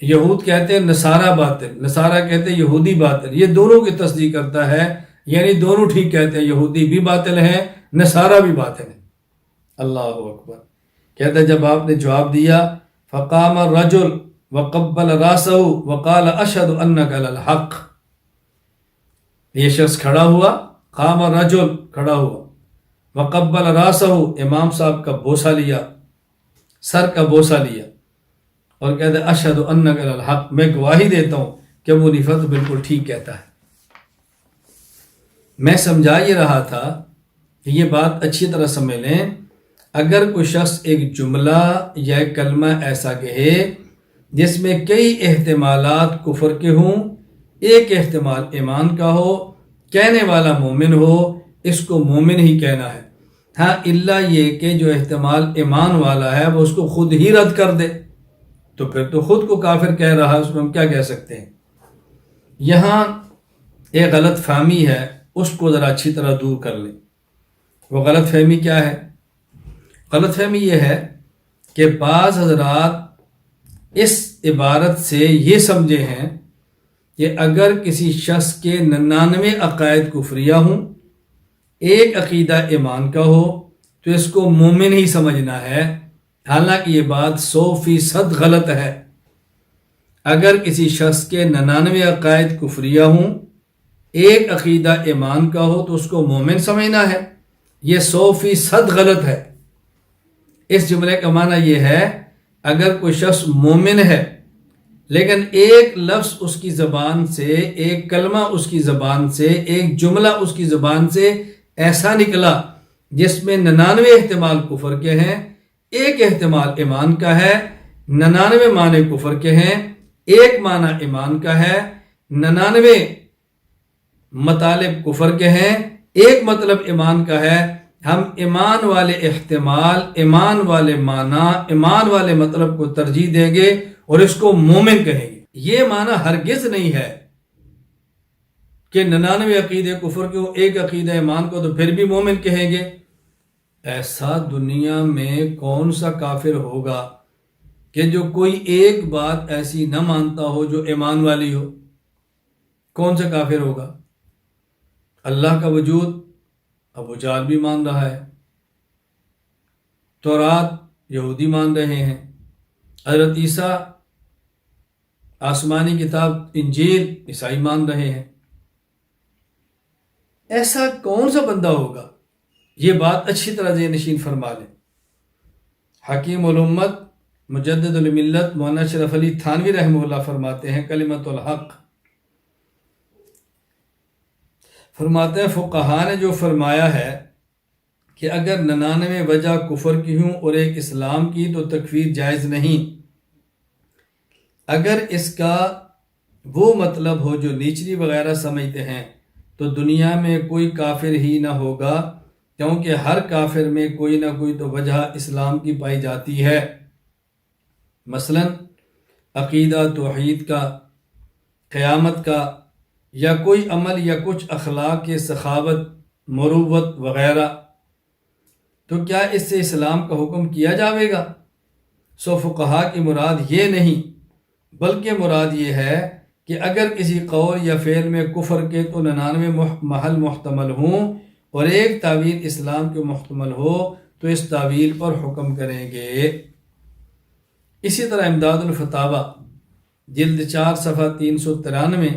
یہود کہتے ہیں نصارہ باطل، نصارہ کہتے ہیں یہودی باطل، یہ دونوں کی تصدیق کرتا ہے، یعنی دونوں ٹھیک کہتے ہیں، یہودی بھی باطل ہیں، نصارہ بھی باطل ہیں۔ اللہ اکبر۔ کہتا ہے جب آپ نے جواب دیا فقام الرجل وقبل راسہ وقال اشہد انک علی الحق، یہ شخص کھڑا ہوا، قام الرجل کھڑا ہوا، وقبل راسہ امام صاحب کا بوسہ لیا، سر کا بوسہ لیا، اور کہتا ہے اشہد انک علی الحق، میں گواہی دیتا ہوں کہ ابو حنیفہ تو بالکل ٹھیک کہتا ہے۔ میں سمجھا یہ رہا تھا کہ یہ بات اچھی طرح سمجھ لیں، اگر کوئی شخص ایک جملہ یا ایک کلمہ ایسا کہے جس میں کئی احتمالات کفر کے ہوں، ایک احتمال ایمان کا ہو، کہنے والا مومن ہو، اس کو مومن ہی کہنا ہے۔ ہاں الا یہ کہ جو احتمال ایمان والا ہے وہ اس کو خود ہی رد کر دے تو پھر تو خود کو کافر کہہ رہا ہے، اس میں ہم کیا کہہ سکتے ہیں۔ یہاں ایک غلط فہمی ہے، اس کو ذرا اچھی طرح دور کر لیں۔ وہ غلط فہمی کیا ہے؟ غلط فہمی یہ ہے کہ بعض حضرات اس عبارت سے یہ سمجھے ہیں کہ اگر کسی شخص کے 99 عقائد کفریہ ہوں، ایک عقیدہ ایمان کا ہو، تو اس کو مومن ہی سمجھنا ہے، حالانکہ یہ بات 100% غلط ہے۔ اگر کسی شخص کے 99 عقائد کفریہ ہوں، ایک عقیدہ ایمان کا ہو، تو اس کو مومن سمجھنا ہے، یہ 100% غلط ہے۔ اس جملے کا معنی یہ ہے اگر کوئی شخص مومن ہے لیکن ایک لفظ اس کی زبان سے، ایک کلمہ اس کی زبان سے، ایک جملہ اس کی زبان سے ایسا نکلا جس میں 99 احتمال کفر کے ہیں، ایک احتمال ایمان کا ہے، 99 معنی کفر کے ہیں، ایک معنی ایمان کا ہے، 99 مطالب کفر کے ہیں، ایک مطلب ایمان کا ہے، ہم ایمان والے احتمال، ایمان والے معنی، ایمان والے مطلب کو ترجیح دیں گے اور اس کو مومن کہیں گے۔ یہ معنی ہرگز نہیں ہے کہ 99 عقیدے کفر کیوں، ایک عقیدہ ایمان کو تو پھر بھی مومن کہیں گے۔ ایسا دنیا میں کون سا کافر ہوگا کہ جو کوئی ایک بات ایسی نہ مانتا ہو جو ایمان والی ہو؟ کون سا کافر ہوگا؟ اللہ کا وجود ابو جہل بھی مان رہا ہے، تورات یہودی مان رہے ہیں، حضرت عیسیٰ آسمانی کتاب انجیل عیسائی مان رہے ہیں۔ ایسا کون سا بندہ ہوگا؟ یہ بات اچھی طرح ذہن نشین فرما لیں۔ حکیم الامت مجدد الملت مولانا اشرف علی تھانوی رحمہ اللہ فرماتے ہیں کلمۃ الحق، فرماتے ہیں فقہا نے جو فرمایا ہے کہ اگر 99 وجہ کفر کی ہوں اور ایک اسلام کی تو تکفیر جائز نہیں۔ اگر اس کا وہ مطلب ہو جو نیچری وغیرہ سمجھتے ہیں تو دنیا میں کوئی کافر ہی نہ ہوگا کیونکہ ہر کافر میں کوئی نہ کوئی تو وجہ اسلام کی پائی جاتی ہے، مثلا عقیدہ توحید کا، قیامت کا، یا کوئی عمل یا کچھ اخلاق کے سخاوت، مروت وغیرہ۔ تو کیا اس سے اسلام کا حکم کیا جاوے گا؟ سو فقہا کی مراد یہ نہیں، بلکہ مراد یہ ہے کہ اگر کسی قول یا فعل میں کفر کے تو 99 محل محتمل ہوں اور ایک تعویل اسلام کے محتمل ہو تو اس تعویل پر حکم کریں گے۔ اسی طرح امداد الفتاوی جلد 4 صفحہ 393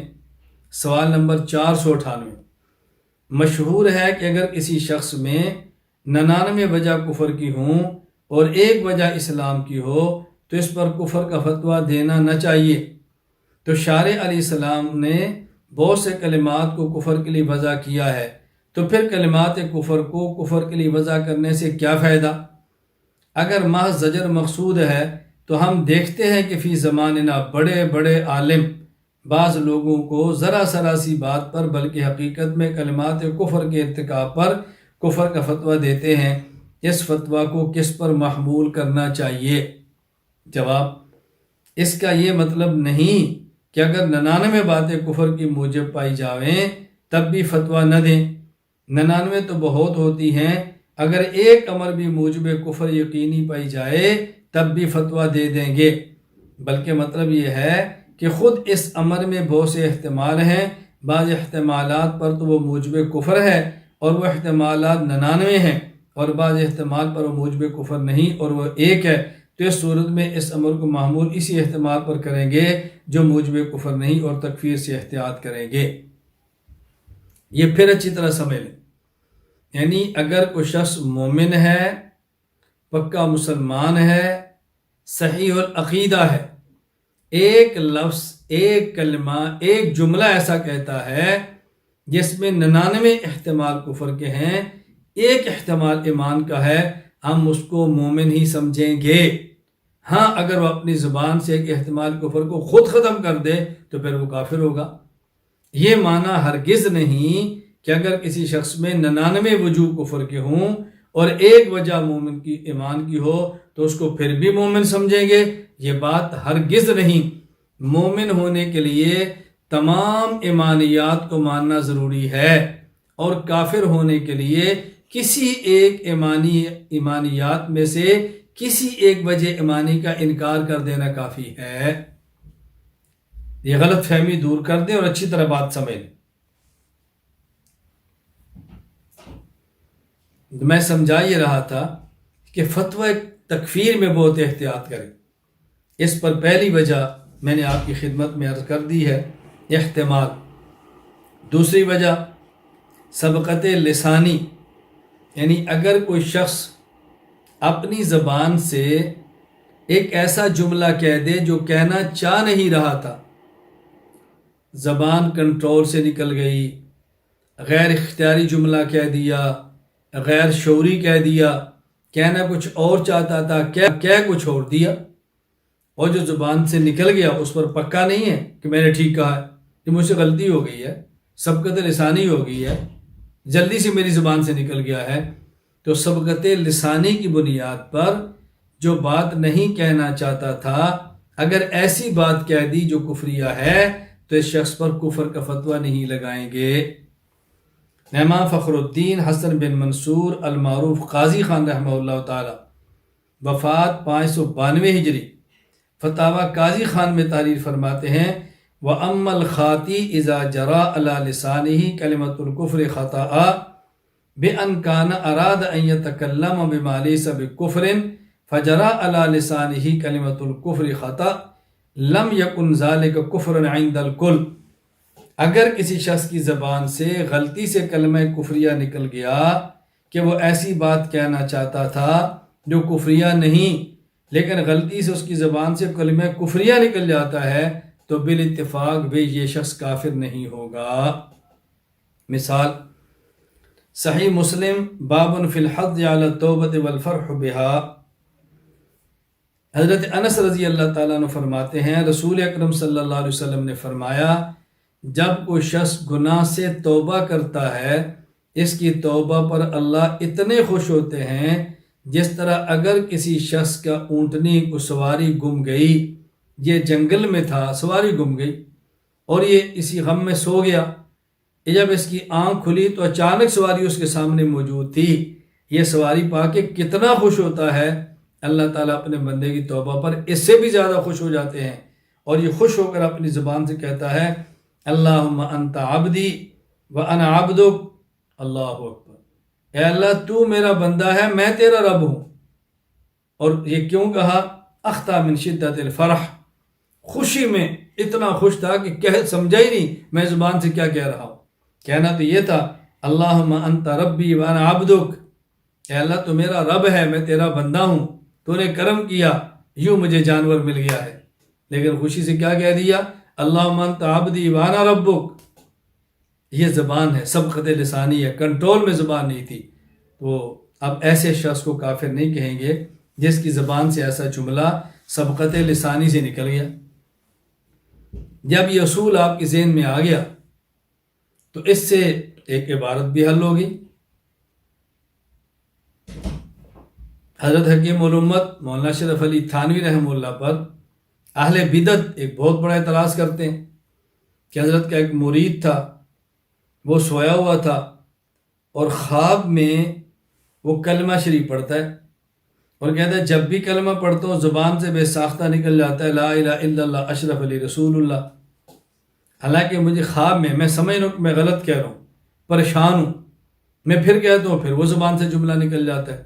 سوال نمبر 498 مشہور ہے کہ اگر کسی شخص میں 99 وجہ کفر کی ہوں اور ایک وجہ اسلام کی ہو تو اس پر کفر کا فتویٰ دینا نہ چاہیے۔ تو شارع علیہ السلام نے بہت سے کلمات کو کفر کے لیے وضع کیا ہے، تو پھر کلمات کفر کو کفر کے لیے وضع کرنے سے کیا فائدہ؟ اگر محض زجر مقصود ہے تو ہم دیکھتے ہیں کہ فی زماننا بڑے بڑے عالم بعض لوگوں کو ذرا سی بات پر بلکہ حقیقت میں کلمات کفر کے ارتکاب پر کفر کا فتویٰ دیتے ہیں۔ اس فتویٰ کو کس پر محمول کرنا چاہیے؟ جواب، اس کا یہ مطلب نہیں کہ اگر 99 باتیں کفر کی موجب پائی جاویں تب بھی فتویٰ نہ دیں۔ 99 تو بہت ہوتی ہیں، اگر ایک امر بھی موجب کفر یقینی پائی جائے تب بھی فتویٰ دے دیں گے، بلکہ مطلب یہ ہے کہ خود اس امر میں بہت سے احتمال ہیں، بعض احتمالات پر تو وہ موجب کفر ہے اور وہ احتمالات 99 ہیں، اور بعض احتمال پر وہ موجب کفر نہیں اور وہ ایک ہے، تو اس صورت میں اس امر کو محمول اسی احتمال پر کریں گے جو موجب کفر نہیں اور تکفیر سے احتیاط کریں گے۔ یہ پھر اچھی طرح سمجھ لیں، یعنی اگر کوئی شخص مومن ہے، پکا مسلمان ہے، صحیح العقیدہ ہے، ایک لفظ، ایک کلمہ، ایک جملہ ایسا کہتا ہے جس میں 99 احتمال کفر کے ہیں، ایک احتمال ایمان کا ہے، ہم اس کو مومن ہی سمجھیں گے۔ ہاں اگر وہ اپنی زبان سے ایک احتمال کفر کو خود ختم کر دے تو پھر وہ کافر ہوگا۔ یہ معنی ہرگز نہیں کہ اگر کسی شخص میں 99 وجوہ کفر کے ہوں اور ایک وجہ مومن کی ایمان کی ہو تو اس کو پھر بھی مومن سمجھیں گے، یہ بات ہرگز نہیں۔ مومن ہونے کے لیے تمام ایمانیات کو ماننا ضروری ہے، اور کافر ہونے کے لیے کسی ایک ایمانیات میں سے کسی ایک وجہ ایمانی کا انکار کر دینا کافی ہے۔ یہ غلط فہمی دور کر دیں اور اچھی طرح بات سمجھ لیں۔ میں سمجھا یہ رہا تھا کہ فتویٰ تکفیر میں بہت احتیاط کریں۔ اس پر پہلی وجہ میں نے آپ کی خدمت میں عرض کر دی ہے، احتمال۔ دوسری وجہ سبقت لسانی، یعنی اگر کوئی شخص اپنی زبان سے ایک ایسا جملہ کہہ دے جو کہنا چاہ نہیں رہا تھا، زبان کنٹرول سے نکل گئی، غیر اختیاری جملہ کہہ دیا، غیر شعوری کہہ دیا، کہنا کچھ اور چاہتا تھا، کہہ کچھ اور دیا، اور جو زبان سے نکل گیا اس پر پکا نہیں ہے کہ میں نے ٹھیک کہا ہے، کہ مجھ سے غلطی ہو گئی ہے، سبقت لسانی ہو گئی ہے، جلدی سے میری زبان سے نکل گیا ہے۔ تو سبقت لسانی کی بنیاد پر جو بات نہیں کہنا چاہتا تھا، اگر ایسی بات کہہ دی جو کفریہ ہے تو اس شخص پر کفر کا فتویٰ نہیں لگائیں گے۔ امام فخر الدین حسن بن منصور المعروف قاضی خان رحمہ اللہ تعالی، وفات 592 ہجری، فتاوی قاضی خان میں تحریر فرماتے ہیں، وَأَمَّا الْخَاطِي إِذَا جَرَى عَلَى لِسَانِهِ كَلِمَةُ الْكُفْرِ خَطَأً بِأَنْ كَانَ أَرَادَ أَنْ يَتَكَلَّمَ بِمَا لَيْسَ بِكُفْرٍ فَجَرَى عَلَى لِسَانِهِ كَلِمَةُ الْكُفْرِ خَطَأً لَمْ يَكُنْ ذَلِكَ كُفْرًا عِنْدَ الْكُلِّ۔ اگر کسی شخص کی زبان سے غلطی سے کلمہ کفریہ نکل گیا کہ وہ ایسی بات کہنا چاہتا تھا جو کفریہ نہیں، لیکن غلطی سے اس کی زبان سے کلمہ کفریہ نکل جاتا ہے تو بالاتفاق بھی یہ شخص کافر نہیں ہوگا۔ مثال، صحیح مسلم باب فی الحض علی التوبۃ والفرح بها، حضرت انس رضی اللہ تعالیٰ عنہ فرماتے ہیں، رسول اکرم صلی اللہ علیہ وسلم نے فرمایا، جب کوئی شخص گناہ سے توبہ کرتا ہے اس کی توبہ پر اللہ اتنے خوش ہوتے ہیں جس طرح اگر کسی شخص کا اونٹنی کو سواری گم گئی، یہ جنگل میں تھا، سواری گم گئی اور یہ اسی غم میں سو گیا، جب اس کی آنکھ کھلی تو اچانک سواری اس کے سامنے موجود تھی، یہ سواری پا کے کتنا خوش ہوتا ہے۔ اللہ تعالیٰ اپنے بندے کی توبہ پر اس سے بھی زیادہ خوش ہو جاتے ہیں، اور یہ خوش ہو کر اپنی زبان سے کہتا ہے اللہم انت عبدی وانا عبدک، اللہ اکبر، اے اللہ تو میرا بندہ ہے، میں تیرا رب ہوں۔ اور یہ کیوں کہا؟ اخطا من شدت الفرح، خوشی میں اتنا خوش تھا کہ سمجھا ہی نہیں میں زبان سے کیا کہہ رہا ہوں۔ کہنا تو یہ تھا اللہم انت ربی وانا عبدک، اے اللہ تو میرا رب ہے، میں تیرا بندہ ہوں، تو نے کرم کیا، یوں مجھے جانور مل گیا ہے۔ لیکن خوشی سے کیا کہہ دیا؟ اللہم انت عبدی وانا ربک۔ یہ زبان ہے، سبقت لسانی ہے، کنٹرول میں زبان نہیں تھی۔ تو اب ایسے شخص کو کافر نہیں کہیں گے جس کی زبان سے ایسا جملہ سبقت لسانی سے نکل گیا۔ جب یہ اصول آپ کے ذہن میں آ گیا تو اس سے ایک عبارت بھی حل ہوگی۔ حضرت حکیم الامت مولانا اشرف علی تھانوی رحمہ اللہ پر اہل بدعت ایک بہت بڑا اعتراض کرتے ہیں کہ حضرت کا ایک مرید تھا، وہ سویا ہوا تھا اور خواب میں وہ کلمہ شریف پڑھتا ہے اور کہتا ہے جب بھی کلمہ پڑھتا ہوں زبان سے بے ساختہ نکل جاتا ہے لا الہ الا اللہ اشرف علی رسول اللہ، حالانکہ مجھے خواب میں سمجھ لوں کہ میں غلط کہہ رہا ہوں، پریشان ہوں، میں پھر کہتا ہوں، پھر وہ زبان سے جملہ نکل جاتا ہے۔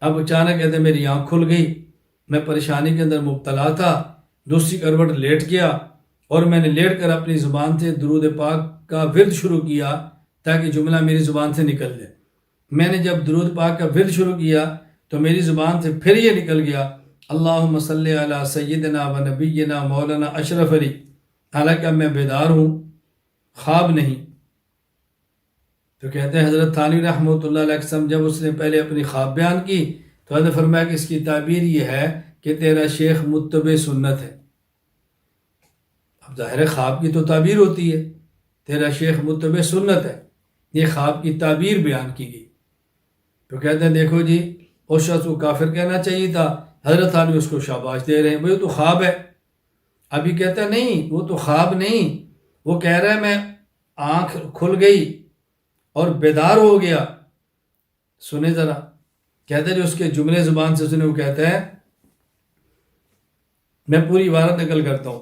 اب اچانک کہتے ہیں میری آنکھ کھل گئی، میں پریشانی کے اندر مبتلا تھا، دوسری کروٹ لیٹ گیا اور میں نے لیٹ کر اپنی زبان سے درود پاک کا ورد شروع کیا تاکہ جملہ میری زبان سے نکل جائے۔ میں نے جب درود پاک کا ورد شروع کیا تو میری زبان سے پھر یہ نکل گیا اللہم صلی علی سیدنا و نبینا مولانا اشرف علی، حالانکہ اب میں بیدار ہوں، خواب نہیں۔ تو کہتے ہیں حضرت تھانوی رحمۃ اللہ علیہ وسلم جب اس نے پہلے اپنی خواب بیان کی تو حضرت فرمایا کہ اس کی تعبیر یہ ہے کہ تیرا شیخ متبع سنت ہے۔ اب ظاہر خواب کی تو تعبیر ہوتی ہے، تیرا شیخ متبع سنت ہے، یہ خواب کی تعبیر بیان کی گئی۔ تو کہتے ہیں دیکھو جی اس شخص کو کافر کہنا چاہیے تھا، حضرت تھانوی اس کو شاباش دے رہے ہیں، بھئی تو خواب ہے۔ ابھی کہتا ہے نہیں وہ تو خواب نہیں، وہ کہہ رہا ہے میں آنکھ کھل گئی اور بیدار ہو گیا۔ سنیں ذرا، کہتا ہے جو اس کے جملے زبان سے سنے، وہ کہتا ہے میں پوری عبارت نقل کرتا ہوں،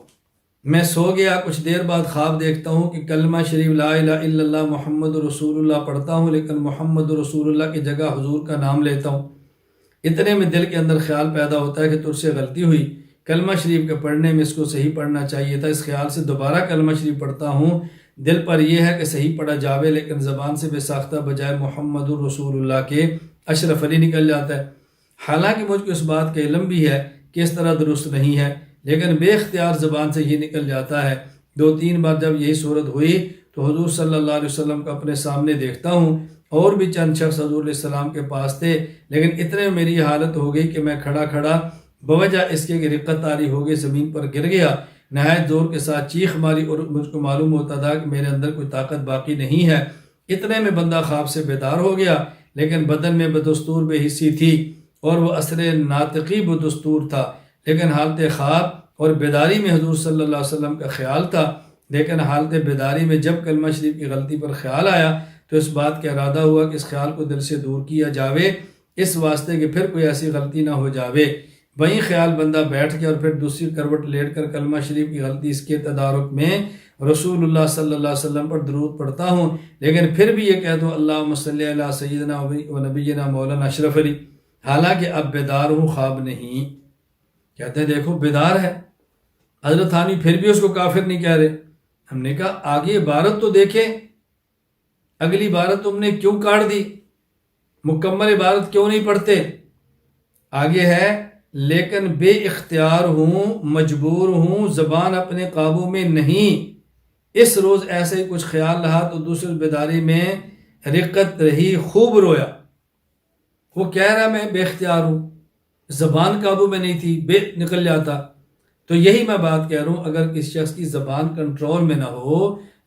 میں سو گیا، کچھ دیر بعد خواب دیکھتا ہوں کہ کلمہ شریف لا الہ الا اللہ محمد رسول اللہ پڑھتا ہوں، لیکن محمد رسول اللہ کی جگہ حضور کا نام لیتا ہوں۔ اتنے میں دل کے اندر خیال پیدا ہوتا ہے کہ تجھ سے غلطی ہوئی، کلمہ شریف کے پڑھنے میں اس کو صحیح پڑھنا چاہیے تھا۔ اس خیال سے دوبارہ کلمہ شریف پڑھتا ہوں، دل پر یہ ہے کہ صحیح پڑھا جاوے، لیکن زبان سے بے ساختہ بجائے محمد رسول اللہ کے اشرف علی نکل جاتا ہے۔ حالانکہ مجھ کو اس بات کا علم بھی ہے کہ اس طرح درست نہیں ہے، لیکن بے اختیار زبان سے یہ نکل جاتا ہے۔ 2-3 بار جب یہی صورت ہوئی تو حضور صلی اللہ علیہ وسلم کو اپنے سامنے دیکھتا ہوں، اور بھی چند شخص حضور علیہ السلام کے پاس تھے، لیکن اتنے میں میری حالت ہو گئی کہ میں کھڑا کھڑا بوجہ اس کے کہ رقت طاری ہو گئی زمین پر گر گیا، نہایت زور کے ساتھ چیخ ماری، اور مجھ کو معلوم ہوتا تھا کہ میرے اندر کوئی طاقت باقی نہیں ہے۔ اتنے میں بندہ خواب سے بیدار ہو گیا، لیکن بدن میں بدستور بے حسی تھی اور وہ اثر ناطقی بدستور تھا، لیکن حالت خواب اور بیداری میں حضور صلی اللہ علیہ وسلم کا خیال تھا۔ لیکن حالت بیداری میں جب کلمہ شریف کی غلطی پر خیال آیا تو اس بات کا ارادہ ہوا کہ اس خیال کو دل سے دور کیا جاوے، اس واسطے کہ پھر کوئی ایسی غلطی نہ ہو جاوے۔ وہیں خیال بندہ بیٹھ کے اور پھر دوسری کروٹ لیٹ کر کلمہ شریف کی غلطی اس کے تدارک میں رسول اللہ صلی اللہ علیہ وسلم پر درود پڑھتا ہوں، لیکن پھر بھی یہ کہہ دو اللہم صلی علی سیدنا و نبینا مولانا اشرف علی، حالانکہ اب بیدار ہوں، خواب نہیں۔ کہتے ہیں دیکھو بیدار ہے۔ حضرت تھانوی پھر بھی اس کو کافر نہیں کہہ رہے۔ ہم نے کہا آگے عبارت تو دیکھیں، اگلی عبارت تم نے کیوں کاٹ دی، مکمل عبارت کیوں نہیں پڑھتے؟ آگے ہے لیکن بے اختیار ہوں، مجبور ہوں، زبان اپنے قابو میں نہیں۔ اس روز ایسے ہی کچھ خیال رہا تو دوسری بیداری میں رقت رہی، خوب رویا۔ وہ کہہ رہا میں بے اختیار ہوں، زبان قابو میں نہیں تھی، بے نکل جاتا۔ تو یہی میں بات کہہ رہا ہوں، اگر کسی شخص کی زبان کنٹرول میں نہ ہو،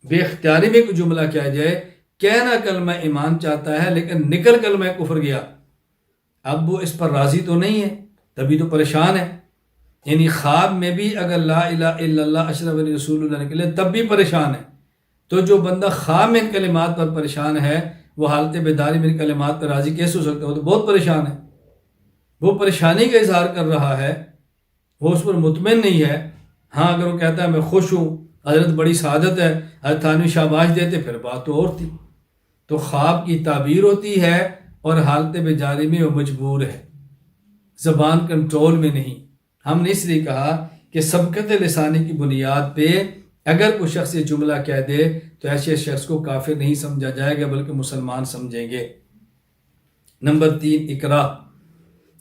بے اختیاری میں کوئی جملہ کہہ جائے، کہنا کلمہ ایمان چاہتا ہے لیکن نکل کلمہ کفر گیا، اب وہ اس پر راضی تو نہیں ہے، تبھی تو پریشان ہے۔ یعنی خواب میں بھی اگر لا الہ الا اللہ اشرف علی رسول اللہ نکلے تب بھی پریشان ہے۔ تو جو بندہ خواب میں ان کلمات پر پریشان ہے وہ حالت بیداری میں ان کلمات پر راضی کیسے ہو سکتا ہے؟ وہ تو بہت پریشان ہے، وہ پریشانی کا اظہار کر رہا ہے، وہ اس پر مطمئن نہیں ہے۔ ہاں اگر وہ کہتا ہے میں خوش ہوں، حضرت بڑی سعادت ہے، حضرت تھانوی شاباش دیتے، پھر بات تو اور تھی۔ تو خواب کی تعبیر ہوتی ہے اور حالت بیداری میں وہ مجبور ہے، زبان کنٹرول میں نہیں۔ ہم نے اس لیے کہا کہ سبقت لسانی کی بنیاد پہ اگر کوئی شخص یہ جملہ کہہ دے تو ایسے شخص کو کافر نہیں سمجھا جائے گا بلکہ مسلمان سمجھیں گے۔ نمبر 3، اکراہ،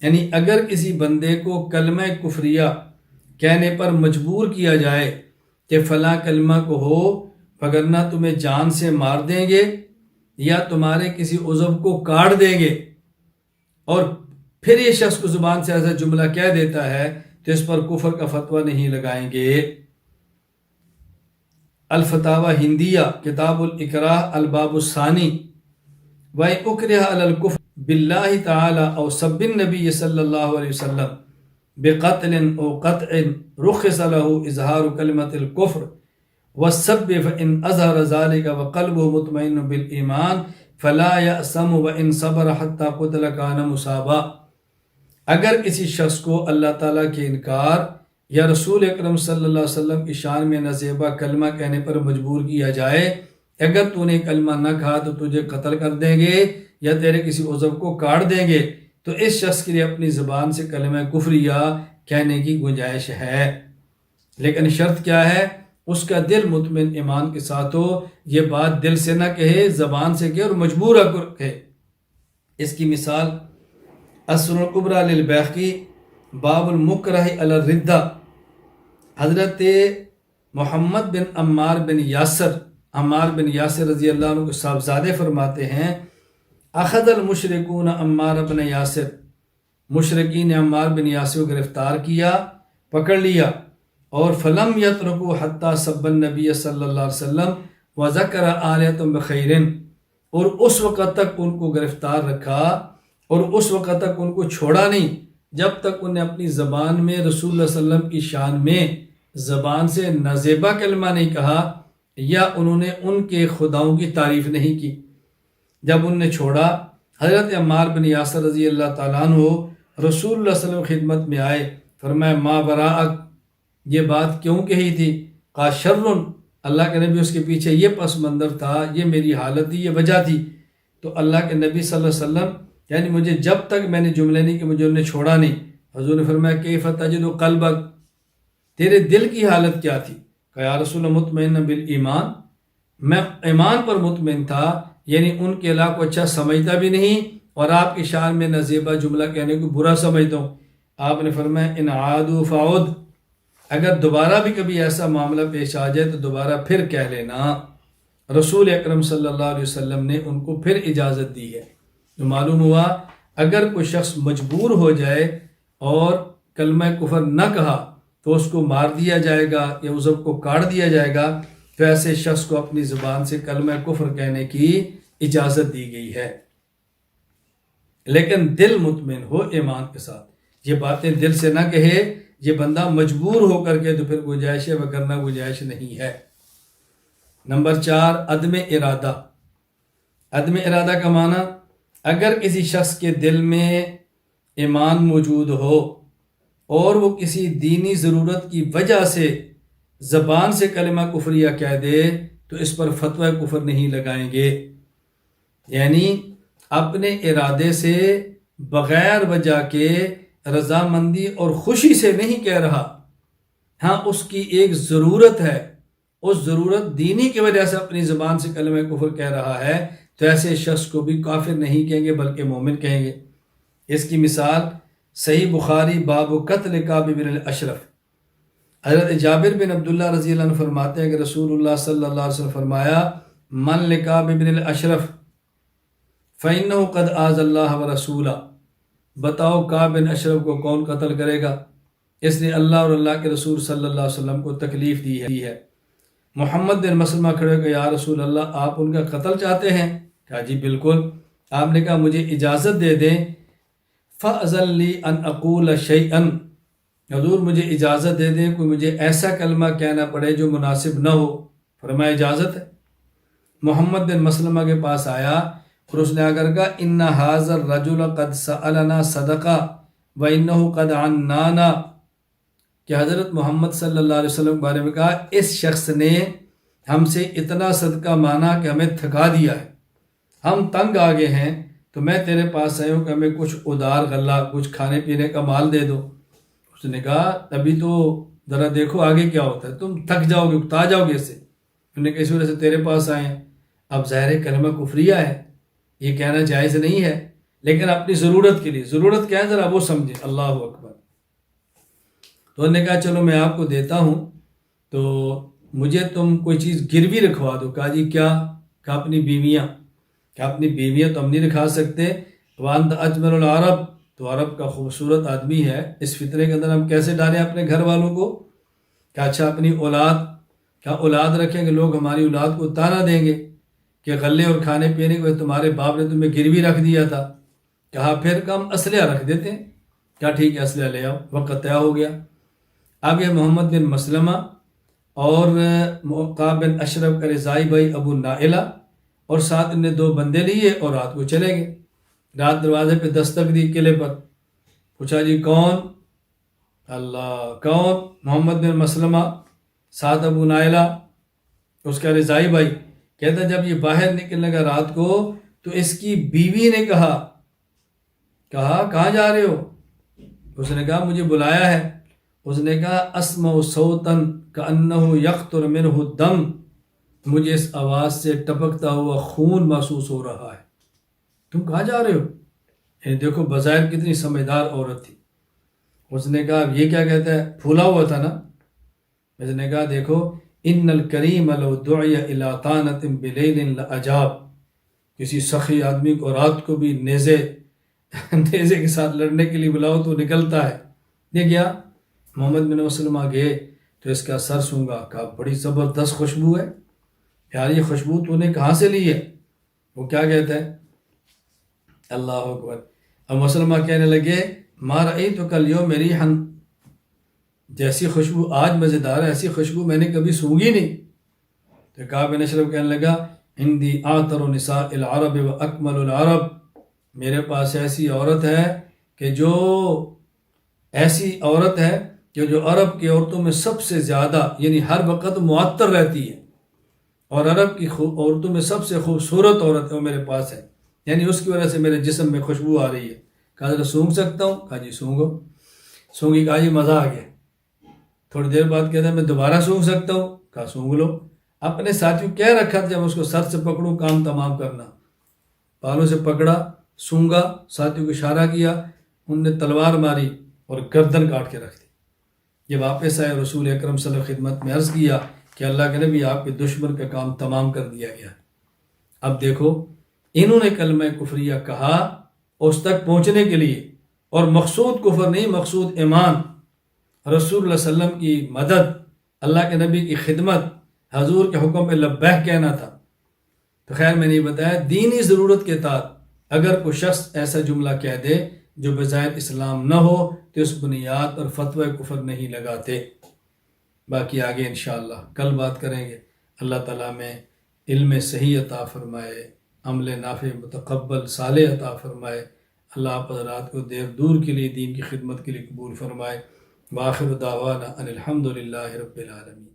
یعنی اگر کسی بندے کو کلمہ کفریہ کہنے پر مجبور کیا جائے کہ فلاں کلمہ کو ہو وگرنہ تمہیں جان سے مار دیں گے یا تمہارے کسی عضو کو کاٹ دیں گے، اور پھر یہ شخص کو زبان سے ایسا جملہ کہہ دیتا ہے تو اس پر کفر کا فتویٰ نہیں لگائیں گے۔ الفتاوی ہندیہ کتاب الاکراہ الباب الثانی، وَإِنْ أُكْرِهَ عَلَى الْكُفْرِ بِاللَّهِ تَعَالَى أَوْ سَبِّ النَّبِيِّ صلی اللہ علیہ وسلم بقتل أو قطع رخص له إظهار كلمة الكفر والسب فإن أظهر ذلك وقلبه مطمئن بالإيمان فلا يأثم وإن صبر حتى قتل كان مصابا۔ اگر کسی شخص کو اللہ تعالیٰ کے انکار یا رسول اکرم صلی اللہ علیہ وسلم کی شان میں نازیبا کلمہ کہنے پر مجبور کیا جائے، اگر تو نے کلمہ نہ کہا تو تجھے قتل کر دیں گے یا تیرے کسی عضو کو کاٹ دیں گے، تو اس شخص کے لیے اپنی زبان سے کلمہ کفریہ کہنے کی گنجائش ہے، لیکن شرط کیا ہے؟ اس کا دل مطمئن ایمان کے ساتھ ہو، یہ بات دل سے نہ کہے، زبان سے کہے اور مجبور ہو کر کہے۔ اس کی مثال السنن الکبریٰ للبیہقی باب المکرہ علی الردہ، حضرت محمد بن عمار بن یاسر رضی اللہ عنہ کے صاحبزادے فرماتے ہیں اخذ المشرکون عمار بن یاسر، مشرکین نے عمار بن یاسر کو گرفتار کیا، پکڑ لیا، اور فلم یترکوا حتی سب النبی صلی اللہ علیہ وسلم وذکر آلیتم بخیر، اور اس وقت تک ان کو گرفتار رکھا اور اس وقت تک ان کو چھوڑا نہیں جب تک انہیں اپنی زبان میں رسول اللہ صلی اللہ علیہ وسلم کی شان میں زبان سے نازیبا کلمہ نہیں کہا یا انہوں نے ان کے خداؤں کی تعریف نہیں کی۔ جب انہوں نے چھوڑا، حضرت عمار بن یاسر رضی اللہ تعالیٰ عنہ رسول اللہ صلی اللہ علیہ وسلم خدمت میں آئے، فرمایا ما براءک، یہ بات کیوں کہی تھی؟ قال شرٌ، اللہ کے نبی اس کے پیچھے یہ پس منظر تھا، یہ میری حالت تھی، یہ وجہ تھی۔ تو اللہ کے نبی صلی اللہ علیہ وسلم یعنی مجھے جب تک میں نے جملے نہیں کہ مجھے انہوں نے چھوڑا نہیں، حضور نے فرمایا کیف تجد قلبک، تیرے دل کی حالت کیا تھی؟ کہ یا رسول اللہ مطمئن بالایمان، میں ایمان پر مطمئن تھا، یعنی ان کے علاقہ کو اچھا سمجھتا بھی نہیں اور آپ کی شان میں نازیبا جملہ کہنے کو برا سمجھتا ہوں۔ آپ نے فرمایا ان عادوا فعد، اگر دوبارہ بھی کبھی ایسا معاملہ پیش آ جائے تو دوبارہ پھر کہہ لینا۔ رسول اکرم صلی اللہ علیہ وسلم نے ان کو پھر اجازت دی ہے۔ تو معلوم ہوا اگر کوئی شخص مجبور ہو جائے اور کلمہ کفر نہ کہا تو اس کو مار دیا جائے گا یا عضو کو کاٹ دیا جائے گا، تو ایسے شخص کو اپنی زبان سے کلمہ کفر کہنے کی اجازت دی گئی ہے، لیکن دل مطمئن ہو ایمان کے ساتھ، یہ باتیں دل سے نہ کہے، یہ بندہ مجبور ہو کر کے تو پھر گنجائش ہے، وگرنہ گنجائش نہیں ہے۔ نمبر 4، عدم ارادہ۔ عدم ارادہ کا معنی اگر کسی شخص کے دل میں ایمان موجود ہو اور وہ کسی دینی ضرورت کی وجہ سے زبان سے کلمہ کفریہ کہہ دے تو اس پر فتویٰ کفر نہیں لگائیں گے، یعنی اپنے ارادے سے بغیر وجہ کے رضامندی اور خوشی سے نہیں کہہ رہا، ہاں اس کی ایک ضرورت ہے، اس ضرورت دینی کی وجہ سے اپنی زبان سے کلمہ کفر کہہ رہا ہے، تو ایسے شخص کو بھی کافر نہیں کہیں گے بلکہ مومن کہیں گے۔ اس کی مثال صحیح بخاری باب قتل کعب بن الاشرف، حضرت جابر بن عبداللہ رضی اللہ عنہ فرماتے ہیں کہ رسول اللہ صلی اللہ علیہ وسلم فرمایا من لکعب بن الاشرف فإنه قد آذى اللہ ورسولہ، بتاؤ کعب بن اشرف کو کون قتل کرے گا؟ اس نے اللہ اور اللہ کے رسول صلی اللہ علیہ وسلم کو تکلیف دی ہے۔ محمد بن مسلمہ کھڑے کہ یا رسول اللہ آپ ان کا قتل چاہتے ہیں؟ کہا جی بالکل۔ آپ نے کہا مجھے اجازت دے دیں، فَأَذَن لِّي أَنْ أَقُولَ شَيْئًا، حضور مجھے اجازت دے دیں، کوئی مجھے ایسا کلمہ کہنا پڑے جو مناسب نہ ہو۔ فرمایا اجازت ہے۔ محمد بن مسلمہ کے پاس آیا اور اس نے آ کر کہا ان ھذا الرجل قد سألنا صدقہ وانہ قد عنانا، کہ حضرت محمد صلی اللہ علیہ وسلم کے بارے میں کہا اس شخص نے ہم سے اتنا صدقہ مانا کہ ہمیں تھکا دیا ہے، ہم تنگ آ گئے ہیں، تو میں تیرے پاس آیا ہوں کہ ہمیں کچھ ادار غلہ، کچھ کھانے پینے کا مال دے دو۔ اس نے کہا ابھی تو ذرا دیکھو آگے کیا ہوتا ہے، تم تھک جاؤ گے، اکتا جاؤ گے اس سے۔ انہوں نے کہا اس وجہ سے تیرے پاس آئے ہیں۔ اب ظاہر کلمہ کفریہ ہے، یہ کہنا جائز نہیں ہے، لیکن اپنی ضرورت کے لیے، ضرورت کیا ہے ذرا وہ سمجھے۔ اللہ اکبر۔ تو انہوں نے کہا چلو میں آپ کو دیتا ہوں، تو مجھے تم کوئی چیز گروی رکھوا دو۔ کہا جی کیا؟ کہا اپنی بیویاں۔ کہا اپنی بیویاں تو ہم نہیں رکھا سکتے، وانت اجمل العرب، تو عرب کا خوبصورت آدمی ہے، اس فتنے کے اندر ہم کیسے ڈالیں اپنے گھر والوں کو؟ کہا اچھا اپنی اولاد۔ کہا اولاد رکھیں گے لوگ ہماری اولاد کو تانا دیں گے کہ غلے اور کھانے پینے کو تمہارے باپ نے تمہیں گروی رکھ دیا تھا۔ کہا پھر ہم اسلحہ رکھ دیتے ہیں۔ کہا ٹھیک ہے اسلحہ لے آؤ۔ وقت طے ہو گیا۔ اب یہ محمد بن مسلمہ اور کعب بن اشرف کا رضائی بھائی ابو نائلہ اور ساتھ انہیں 2 بندے لیے اور رات کو چلے گئے۔ رات دروازے پہ دستک دی قلعے پر، پوچھا جی کون؟ اللہ کون؟ محمد بن مسلمہ، ساتھ ابو نائلہ اس کا رضائی بھائی۔ کہتا جب یہ باہر نکلنے کا رات کو تو اس کی بیوی نے کہا کہاں جا رہے ہو؟ اس نے کہا مجھے بلایا ہے۔ اس نے کہا اسمع صوتا کأنہ یقطر منہ الدم، مجھے اس آواز سے ٹپکتا ہوا خون محسوس ہو رہا ہے، تم کہاں جا رہے ہو؟ یعنی دیکھو بظاہر کتنی سمجھدار عورت تھی۔ اس نے کہا یہ کیا کہتا ہے؟ پھولا ہوا تھا نا۔ اس نے کہا دیکھو ان الکریم لو دعی الی طعنۃ بلیل لاجاب، کسی سخی آدمی کو رات کو بھی نیزے کے ساتھ لڑنے کے لیے بلاؤ تو نکلتا ہے۔ یہ کیا؟ محمد بن مسلمہ گئے تو اس کا سر سونگا۔ کہا بڑی زبردست خوشبو ہے یار، یہ خوشبو تو نے کہاں سے لی ہے؟ وہ کیا کہتا ہے؟ اللہ اکبر۔ اب مسلمہ کہنے لگے ما رأیتک اليوم ریحا، جیسی خوشبو آج مزیدار ہے ایسی خوشبو میں نے کبھی سونگی نہیں۔ تو کعب بن اشرف کہنے لگا عندی اعطر نساء العرب واکمل العرب، میرے پاس ایسی عورت ہے کہ جو عرب کی عورتوں میں سب سے زیادہ، یعنی ہر وقت معطر رہتی ہے، اور عرب کی عورتوں میں سب سے خوبصورت عورت ہے وہ میرے پاس ہے، یعنی اس کی وجہ سے میرے جسم میں خوشبو آ رہی ہے۔ کہا ذرا سونگ سکتا ہوں؟ کہا جی سونگو۔ سونگی۔ کہا جی مزہ آ گیا۔ تھوڑی دیر بعد کہتا ہے میں دوبارہ سونگ سکتا ہوں؟ کہا سونگ لو۔ اپنے ساتھیوں کہہ رکھا تھا جب اس کو سر سے پکڑوں کام تمام کرنا، بالوں سے پکڑا، سونگا، ساتھیوں کو اشارہ کیا، ان نے تلوار ماری اور گردن کاٹ کے رکھ دی۔ یہ واپس آئے رسول اکرم صلی اللہ علیہ وسلم خدمت میں عرض کیا کہ اللہ کے نبی آپ کے دشمن کا کام تمام کر دیا گیا۔ اب دیکھو انہوں نے کلمہ کفریہ کہا اس تک پہنچنے کے لیے، اور مقصود کفر نہیں، مقصود ایمان، رسول اللہ صلی اللہ علیہ وسلم کی مدد، اللہ کے نبی کی خدمت، حضور کے حکم پہ لبیک کہنا تھا۔ تو خیر میں نے بتایا دینی ضرورت کے تحت اگر کوئی شخص ایسا جملہ کہہ دے جو بظاہر اسلام نہ ہو تو اس بنیاد پر فتوی کفر نہیں لگاتے۔ باقی آگے انشاءاللہ کل بات کریں گے۔ اللہ تعالیٰ میں علم صحیح عطا فرمائے، عمل نافع متقبل صالح عطا فرمائے۔ اللہ آپ حضرات کو دیر دور کے لیے دین کی خدمت کے لیے قبول فرمائے۔ وآخر دعوانا ان الحمد للہ رب العالمین۔